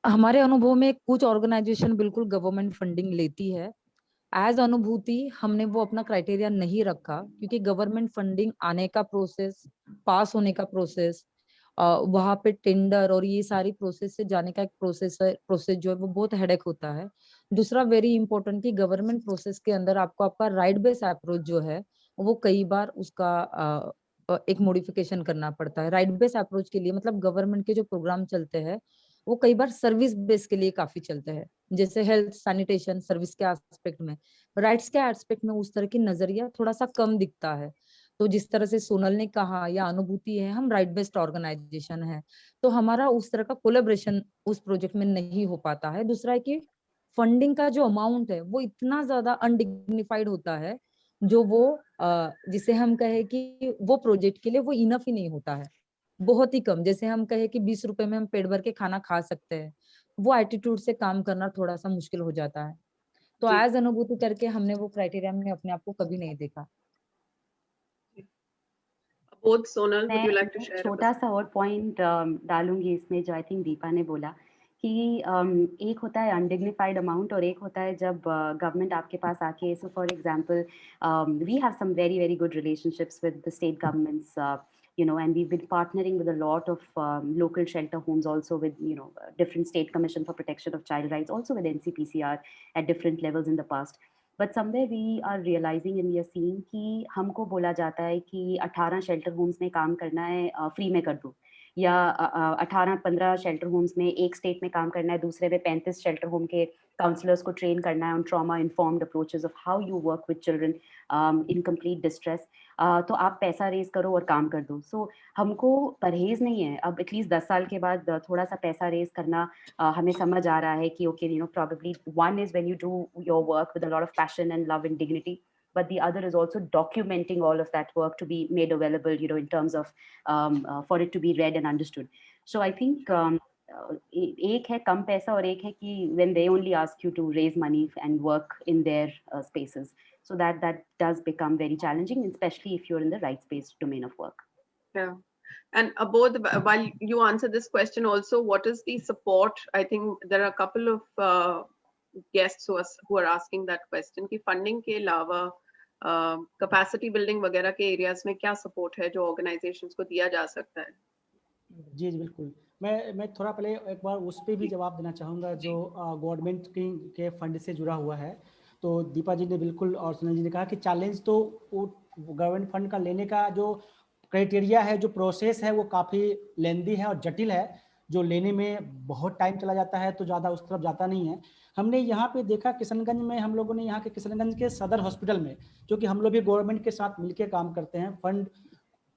हमारे अनुभव में कुछ ऑर्गेनाइजेशन बिल्कुल गवर्नमेंट फंडिंग लेती है। एज अनुभूति हमने वो अपना क्राइटेरिया नहीं रखा, क्योंकि गवर्नमेंट फंडिंग आने का प्रोसेस, पास होने का प्रोसेस, वहां पे टेंडर और ये सारी प्रोसेस से जाने का एक प्रोसेस जो है वो बहुत हेडेक होता है। दूसरा वेरी इंपॉर्टेंट कि गवर्नमेंट प्रोसेस के अंदर आपको आपका राइट बेस्ड अप्रोच जो है वो कई बार उसका एक मॉडिफिकेशन करना पड़ता है। राइट बेस्ड अप्रोच के लिए मतलब गवर्नमेंट के जो प्रोग्राम चलते हैं वो कई बार सर्विस बेस के लिए काफी चलते हैं, जैसे हेल्थ सैनिटेशन सर्विस के एस्पेक्ट में। राइट्स के एस्पेक्ट में उस तरह की नजरिया थोड़ा सा कम दिखता है। तो जिस तरह से सोनल ने कहा या अनुभूति है, हम राइट बेस्ड ऑर्गेनाइजेशन है, तो हमारा उस तरह का कोलेब्रेशन उस प्रोजेक्ट में नहीं हो पाता है। दूसरा है कि फंडिंग का जो अमाउंट है वो इतना ज्यादा अनडिग्निफाइड होता है, जो वो जिसे हम कहे कि वो प्रोजेक्ट के लिए वो इनफ ही नहीं होता है, बहुत ही कम। जैसे हम कहे कि 20 रुपए में हम पेट भर के खाना खा सकते हैं, वो एटीट्यूड से काम करना थोड़ा सा मुश्किल हो जाता है। तो एज अनुभूति करके हमने वो क्राइटेरिया में अपने आप को कभी नहीं देखा। बोथ सोनल, वुड मैं यू लाइक टू मैं शेयर? छोटा सा और पॉइंट डालूंगी इसमें, जो आई थिंक दीपा ने बोला कि एक होता है अनडिग्निफाइड अमाउंट और एक होता है जब गवर्नमेंट आपके पास आके, so for example we have some very very good relationships with the state governments, you know, and we've been partnering with a lot of local shelter homes, also with, you know, different state commission for protection of child rights, also with NCPCR at different levels in the past. But somewhere we are realizing and we are seeing कि हमको बोला जाता है कि 18 shelter homes में काम करना है फ्री में कर दो, या 18-15 शेल्टर होम्स में एक स्टेट में काम करना है, दूसरे में 35 शेल्टर होम के काउंसलर्स को ट्रेन करना है on trauma informed approaches of how you work with children in complete distress. तो आप पैसा रेज करो और काम कर दो। सो हमको परहेज नहीं है अब, एटलीस्ट 10 साल के बाद थोड़ा सा पैसा रेज करना हमें समझ आ रहा है कि okay, you know, probably one is when you do your work with a lot of passion and love and dignity, but the other is also documenting all of that work to be made available, you know, in terms of for it to be read and understood. So I think एक है कम पैसा और एक है कि when they only ask you to raise money and work in their spaces. So that does become very challenging, especially if you're in the right space domain of work. Yeah. And both, while you answer this question also, what is the support? I think there are a couple of guests who are asking that question कि funding के अलावा capacity building वगैरह के areas में क्या support है जो organizations को दिया जा सकता है? जी बिल्कुल। मैं थोड़ा पहले एक बार उस पर भी जवाब देना चाहूँगा जो गवर्नमेंट के फंड से जुड़ा हुआ है। तो दीपा जी ने बिल्कुल और सुनील जी ने कहा कि चैलेंज तो गवर्नमेंट फंड का लेने का जो क्राइटेरिया है, जो प्रोसेस है, वो काफ़ी लेंदी है और जटिल है, जो लेने में बहुत टाइम चला जाता है, तो ज़्यादा उस तरफ जाता नहीं है। हमने यहाँ पे देखा किशनगंज में, हम लोगों ने यहाँ के किशनगंज के सदर हॉस्पिटल में, जो कि हम लोग भी गवर्नमेंट के साथ मिलकर काम करते हैं, फंड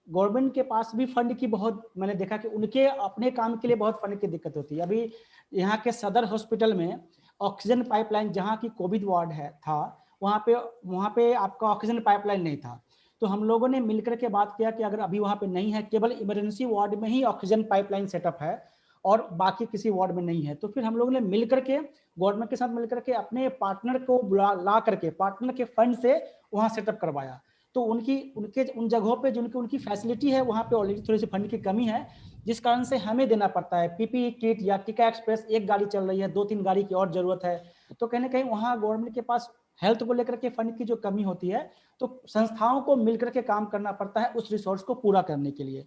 गवर्नमेंट के पास भी फंड की बहुत, मैंने देखा कि उनके अपने काम के लिए बहुत फंड की दिक्कत होती है। अभी यहाँ के सदर हॉस्पिटल में ऑक्सीजन पाइपलाइन, जहाँ की कोविड वार्ड था, वहाँ पे आपका ऑक्सीजन पाइपलाइन नहीं था। तो हम लोगों ने मिलकर के बात किया कि अगर अभी वहाँ पे नहीं है, केवल इमरजेंसी वार्ड में ही ऑक्सीजन पाइपलाइन सेटअप है और बाकी किसी वार्ड में नहीं है, तो फिर हम लोगों ने मिलकर के गवर्नमेंट के साथ मिलकर के अपने पार्टनर को ला करके पार्टनर के फंड से वहाँ सेटअप करवाया। तो उनके उन जगहों पे जो उनकी फैसिलिटी है, वहाँ पे ऑलरेडी थोड़ी सी फंड की कमी है, जिस कारण से हमें देना पड़ता है। पीपीई किट या टीका एक्सप्रेस एक गाड़ी चल रही है, 2-3 गाड़ी की और जरूरत है। तो कहीं ना कहीं वहाँ गवर्नमेंट के पास हेल्थ को लेकर के फंड की जो कमी होती है, तो संस्थाओं को मिलकर के काम करना पड़ता है उस रिसोर्स को पूरा करने के लिए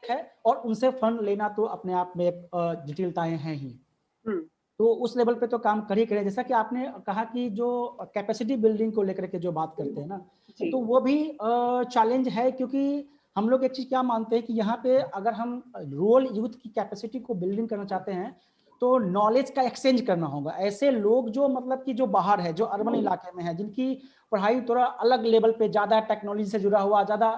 है, और उनसे फंड लेना तो अपने आप में जटिलताएं हैं ही। तो उस लेवल पे तो काम कर ही करे। जैसा कि आपने कहा कि जो कैपेसिटी बिल्डिंग को लेकर के जो बात करते हैं ना, तो वो भी चैलेंज है, क्योंकि हम लोग एक चीज क्या मानते हैं कि यहाँ पे अगर हम रूरल यूथ की कैपेसिटी को बिल्डिंग करना चाहते हैं, तो नॉलेज का एक्सचेंज करना होगा। ऐसे लोग जो मतलब कि जो बाहर है, जो अर्बन इलाके में है, जिनकी पढ़ाई थोड़ा अलग लेवल पे, ज्यादा टेक्नोलॉजी से जुड़ा हुआ, ज्यादा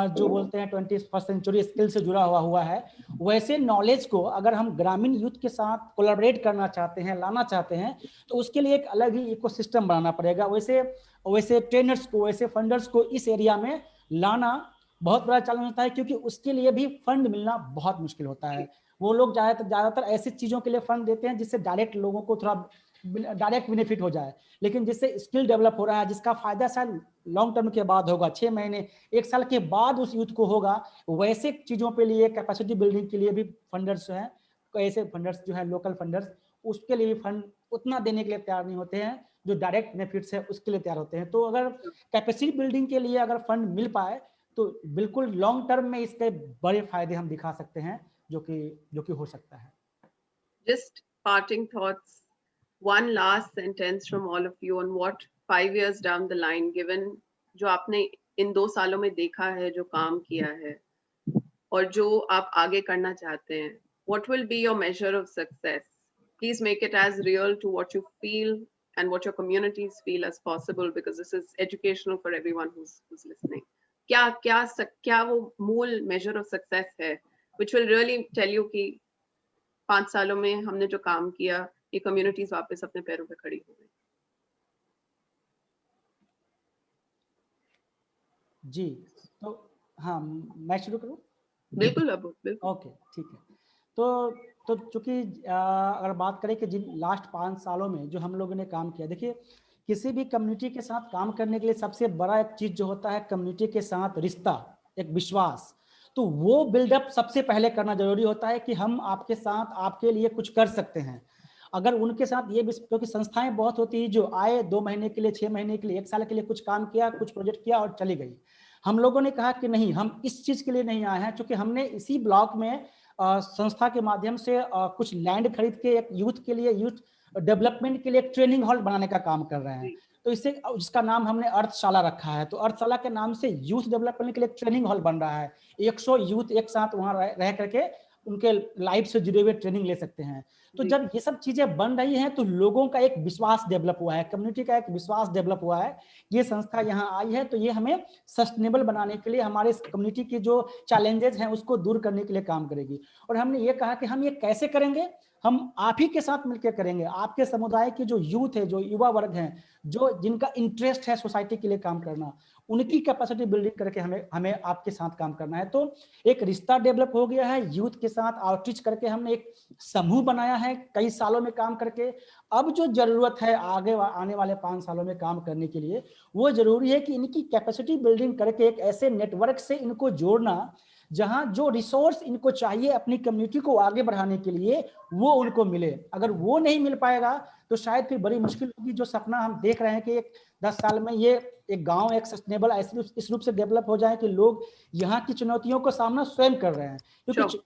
जो बोलते हैं 21st सेंचुरी स्किल से जुड़ा हुआ है, वैसे नॉलेज को अगर हम ग्रामीण यूथ के साथ कोलैबोरेट करना चाहते हैं, लाना चाहते हैं, तो उसके लिए एक अलग ही इकोसिस्टम बनाना पड़ेगा। वैसे ट्रेनर्स को, वैसे फंडर्स को इस एरिया में लाना बहुत बड़ा चैलेंज होता है, क्योंकि उसके लिए भी फंड मिलना बहुत मुश्किल होता है। वो लोग ज्यादातर ऐसी चीजों के लिए फंड देते हैं जिससे डायरेक्ट लोगों को थोड़ा डायरेक्ट बेनिफिट हो जाए, लेकिन जिससे स्किल डेवलप हो रहा है, जिसका फायदा शायद लॉन्ग टर्म के बाद होगा, 6 महीने 1 साल के बाद उस यूथ को होगा, वैसे चीजों के लिए, कैपेसिटी बिल्डिंग के लिए भी फंडर्स जो है, ऐसे फंडर्स जो है लोकल फंडर्स, उसके लिए भी फंड उतना देने के लिए तैयार नहीं होते हैं जो डायरेक्ट बेनिफिट्स है उसके लिए तैयार होते हैं। तो अगर कैपेसिटी बिल्डिंग के लिए अगर फंड मिल पाए तो बिल्कुल लॉन्ग टर्म में इसके बड़े फायदे हम दिखा सकते हैं, जो कि हो सकता है। Just parting thoughts, one last sentence from all of you on what 5 years down the line, given जो आपने इन 2 सालों में देखा है, जो काम किया है और जो आप आगे करना चाहते हैं, what will be your measure of success? Please make it as real to what you feel and what your communities feel as possible, because this is educational for everyone who's listening. क्या वो मूल measure of success है, which will really tell you कि 5 सालों में हमने जो काम किया, ये communities वापस अपने पैरों पे खड़ी हो गई। जी, तो हाँ, मैं शुरू करूँ? बिल्कुल अबू, बिल्कुल। ओके, ठीक है। तो चूंकि अगर बात करें कि जिन लास्ट 5 सालों में जो हम लोगों ने काम किया, देखिए किसी भी कम्युनिटी के साथ काम करने के लिए सबसे बड़ा एक चीज जो होता है कम्युनिटी के साथ रिश्ता, एक विश्वास, तो वो बिल्डअप सबसे पहले करना जरूरी होता है कि हम आपके साथ आपके लिए कुछ कर सकते हैं। अगर उनके साथ ये, क्योंकि संस्थाएं बहुत होती है जो आए 2 महीने के लिए, 6 महीने के लिए, 1 साल के लिए कुछ काम किया, कुछ प्रोजेक्ट किया और चली गई। हम लोगों ने कहा कि नहीं, हम इस चीज के लिए नहीं आए हैं, क्योंकि हमने इसी ब्लॉक में संस्था के माध्यम से कुछ लैंड खरीद के एक यूथ के लिए, यूथ डेवलपमेंट के लिए एक ट्रेनिंग हॉल बनाने का काम कर रहे हैं। तो इससे, जिसका नाम हमने अर्थशाला रखा है, तो अर्थशाला के नाम से यूथ डेवलपमेंट के लिए एक ट्रेनिंग हॉल बन रहा है। 100 यूथ एक साथ वहां रह करके उनके लाइफ से जुड़े हुए ट्रेनिंग ले सकते हैं। तो जब ये सब चीजें बन रही हैं तो लोगों का एक विश्वास डेवलप हुआ है, कम्युनिटी का एक विश्वास डेवलप हुआ है, ये संस्था यहाँ आई है तो ये हमें सस्टेनेबल बनाने के लिए, हमारे कम्युनिटी की जो चैलेंजेस हैं उसको दूर करने के लिए काम करेगी। और हमने ये कहा कि हम ये कैसे करेंगे, हम आप ही के साथ मिलकर करेंगे। आपके समुदाय के जो यूथ है, जो युवा वर्ग हैं, जो जिनका इंटरेस्ट है सोसाइटी के लिए काम करना, उनकी कैपेसिटी बिल्डिंग करके हमें आपके साथ काम करना है। तो एक रिश्ता डेवलप हो गया है यूथ के साथ, आउटरीच करके हमने एक समूह बनाया है कई सालों में काम करके। अब जो जरूरत है आगे आने वाले 5 सालों में काम करने के लिए, वो जरूरी है कि इनकी कैपेसिटी बिल्डिंग करके एक ऐसे नेटवर्क से इनको जोड़ना जहां जो रिसोर्स इनको चाहिए अपनी कम्युनिटी को आगे बढ़ाने के लिए वो उनको मिले। अगर वो नहीं मिल पाएगा तो शायद फिर बड़ी मुश्किल होगी। जो सपना हम देख रहे हैं कि एक 10 साल में ये एक गांव एक सस्टेनेबल इस रूप से डेवलप हो जाए कि लोग यहाँ की चुनौतियों का सामना स्वयं कर रहे हैं, क्योंकि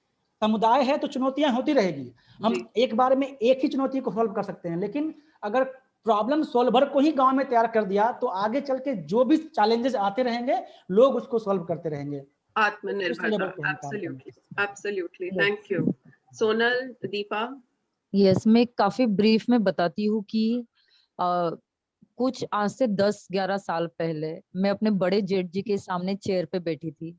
समुदाय है तो चुनौतियां होती रहेगी। हम एक बार में एक ही चुनौती को सॉल्व कर सकते हैं, लेकिन अगर प्रॉब्लम सॉल्वर को ही गांव में तैयार कर दिया तो आगे चल के जो भी चैलेंजेस आते रहेंगे लोग उसको सॉल्व करते रहेंगे। आत्मनिर्भरता, absolutely. Thank you. Sonal, Deepa. Yes, मैं काफी ब्रीफ में बताती हूँ कि कुछ आज से 10-11 साल पहले मैं अपने बड़े जेठ जी के सामने चेयर पे बैठी थी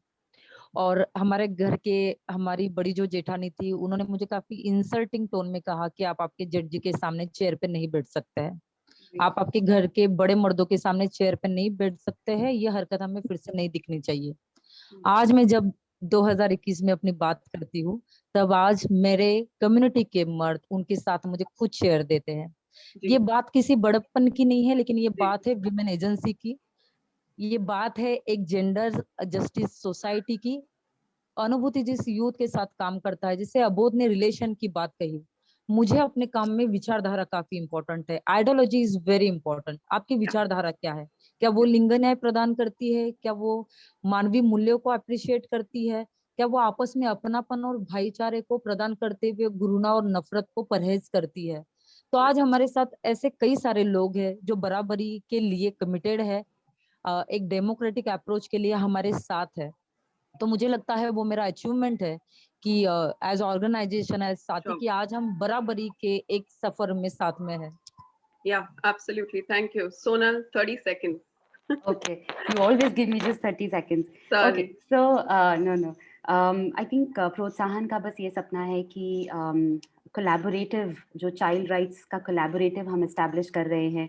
और हमारे घर के, हमारी बड़ी जो जेठानी थी, उन्होंने मुझे काफी इंसल्टिंग टोन में कहा कि आप आपके जेठ जी के सामने चेयर पे नहीं बैठ सकते हैं, आप आपके घर के बड़े मर्दों के सामने चेयर पे नहीं बैठ सकते हैं, ये हरकत हमें फिर से नहीं दिखनी चाहिए। आज मैं जब 2021 में अपनी बात करती हूँ, तब आज मेरे कम्युनिटी के मर्द उनके साथ मुझे खुद शेयर देते हैं। ये बात किसी बड़प्पन की नहीं है, लेकिन ये बात है विमेन एजेंसी की, ये बात है एक जेंडर जस्टिस सोसाइटी की। अनुभूति जिस यूथ के साथ काम करता है, जिससे अबोध ने रिलेशन की बात कही, मुझे अपने काम में विचारधारा काफी इंपॉर्टेंट है। Ideology is very important. आपकी विचारधारा क्या है? क्या वो लिंग न्याय प्रदान करती है? क्या वो मानवीय मूल्यों को अप्रिशिएट करती है? क्या वो आपस में अपनापन और भाईचारे को प्रदान करते हुए घृणा और नफरत को परहेज करती है? तो आज हमारे साथ ऐसे कई सारे लोग हैं जो बराबरी के लिए कमिटेड है, एक डेमोक्रेटिक अप्रोच के लिए हमारे साथ है। तो मुझे लगता है वो मेरा अचीवमेंट है कि एज ऑर्गेनाइजेशन, एज साथी, कि आज हम बराबरी के एक सफर में साथ में है। Yeah, absolutely. Thank you. Sonal, 30 seconds. Okay, you always give me just 30 seconds. Sorry. Okay, so no. I think प्रोत्साहन का बस ये सपना है कि कोलैबोरेटिव जो चाइल्ड राइट्स का कोलैबोरेटिव हम एस्टैब्लिश कर रहे हैं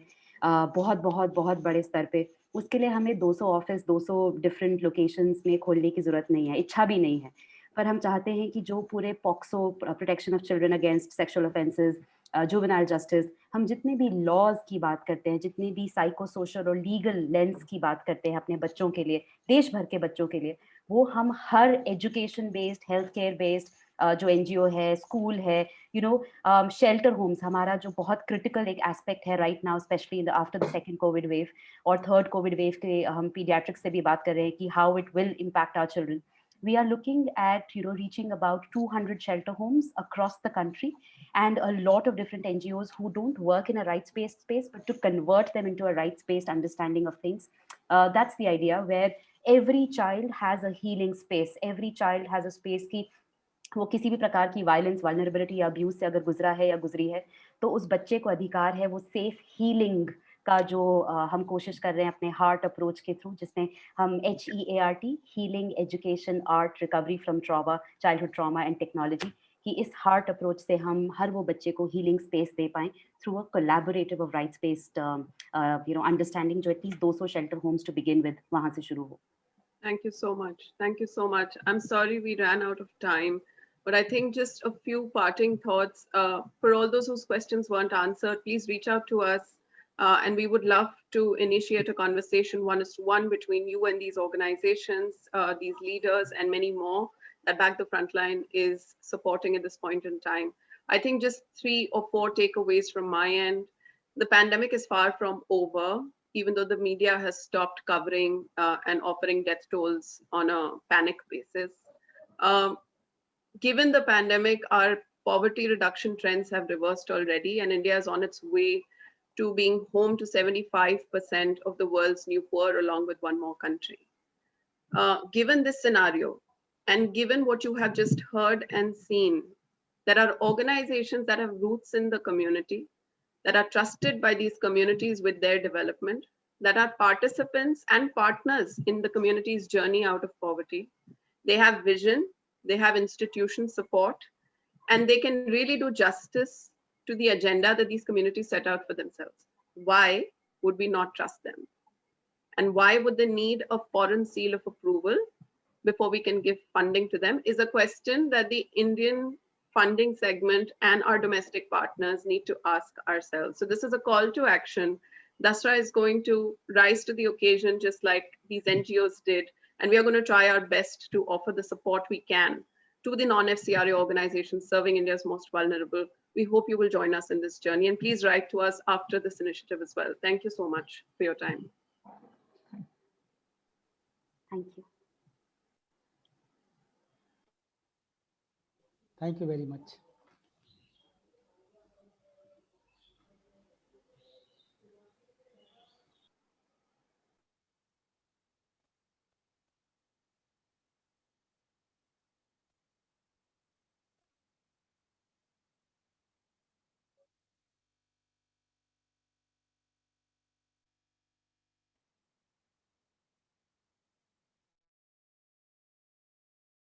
बहुत बहुत बहुत बड़े स्तर पे, उसके लिए हमें 200 ऑफिस 200 डिफरेंट लोकेशंस में खोलने की जरूरत नहीं है, इच्छा भी नहीं है। पर हम चाहते हैं कि जो पूरे POCSO, protection of children against sexual offences, juvenile justice, हम जितने भी लॉज की बात करते हैं, जितने भी साइको सोशल और लीगल लेंस की बात करते हैं अपने बच्चों के लिए, देश भर के बच्चों के लिए, वो हम हर education based, health care based, जो एनजीओ है, स्कूल है, शेल्टर होम्स, हमारा जो बहुत क्रिटिकल एक एस्पेक्ट है right now, specially after the second COVID wave और थर्ड कोविड वेव के, हम पीडियाट्रिक्स से भी बात कर रहे हैं कि how it will impact our children. We are looking at reaching about 200 shelter homes across the country, and a lot of different NGOs who don't work in a rights-based space, but to convert them into a rights-based understanding of things. That's the idea, where every child has a healing space. Every child has a space की वो किसी भी प्रकार की violence, vulnerability या abuse से अगर गुजरा है या गुजरी है, तो उस बच्चे को अधिकार है वो सेफ हीलिंग का, जो हम कोशिश कर रहे हैं अपने हार्ट अप्रोच के थ्रू, जिसमें हम HEART, healing education art recovery from trauma, childhood trauma and technology, कि इस हार्ट अप्रोच से हम हर वो बच्चे को हीलिंग स्पेस दे पाएं through a collaborative of rights based understanding, जो at least 200 shelter homes to begin with वहां से शुरू हो. Thank you so much. Thank you so much. I'm sorry we ran out of time, but I think just a few parting thoughts. For all those whose questions weren't answered, please reach out to us. And we would love to initiate a conversation one-to-one between you and these organizations, these leaders, and many more that Back the Frontline is supporting at this point in time. I think just 3 or 4 takeaways from my end. The pandemic is far from over, even though the media has stopped covering and offering death tolls on a panic basis. Given the pandemic, our poverty reduction trends have reversed already, and India is on its way to being home to 75% of the world's new poor, along with one more country. Given this scenario, and given what you have just heard and seen, there are organizations that have roots in the community, that are trusted by these communities with their development, that are participants and partners in the community's journey out of poverty. They have vision, they have institution support, and they can really do justice to the agenda that these communities set out for themselves. Why would we not trust them? And why would they need a foreign seal of approval before we can give funding to them is a question that the Indian funding segment and our domestic partners need to ask ourselves. So this is a call to action. Dasra is going to rise to the occasion just like these NGOs did, and we are going to try our best to offer the support we can to the non-FCRA organizations serving India's most vulnerable. We hope you will join us in this journey, and please write to us after this initiative as well. Thank you so much for your time. Thank you. Thank you very much.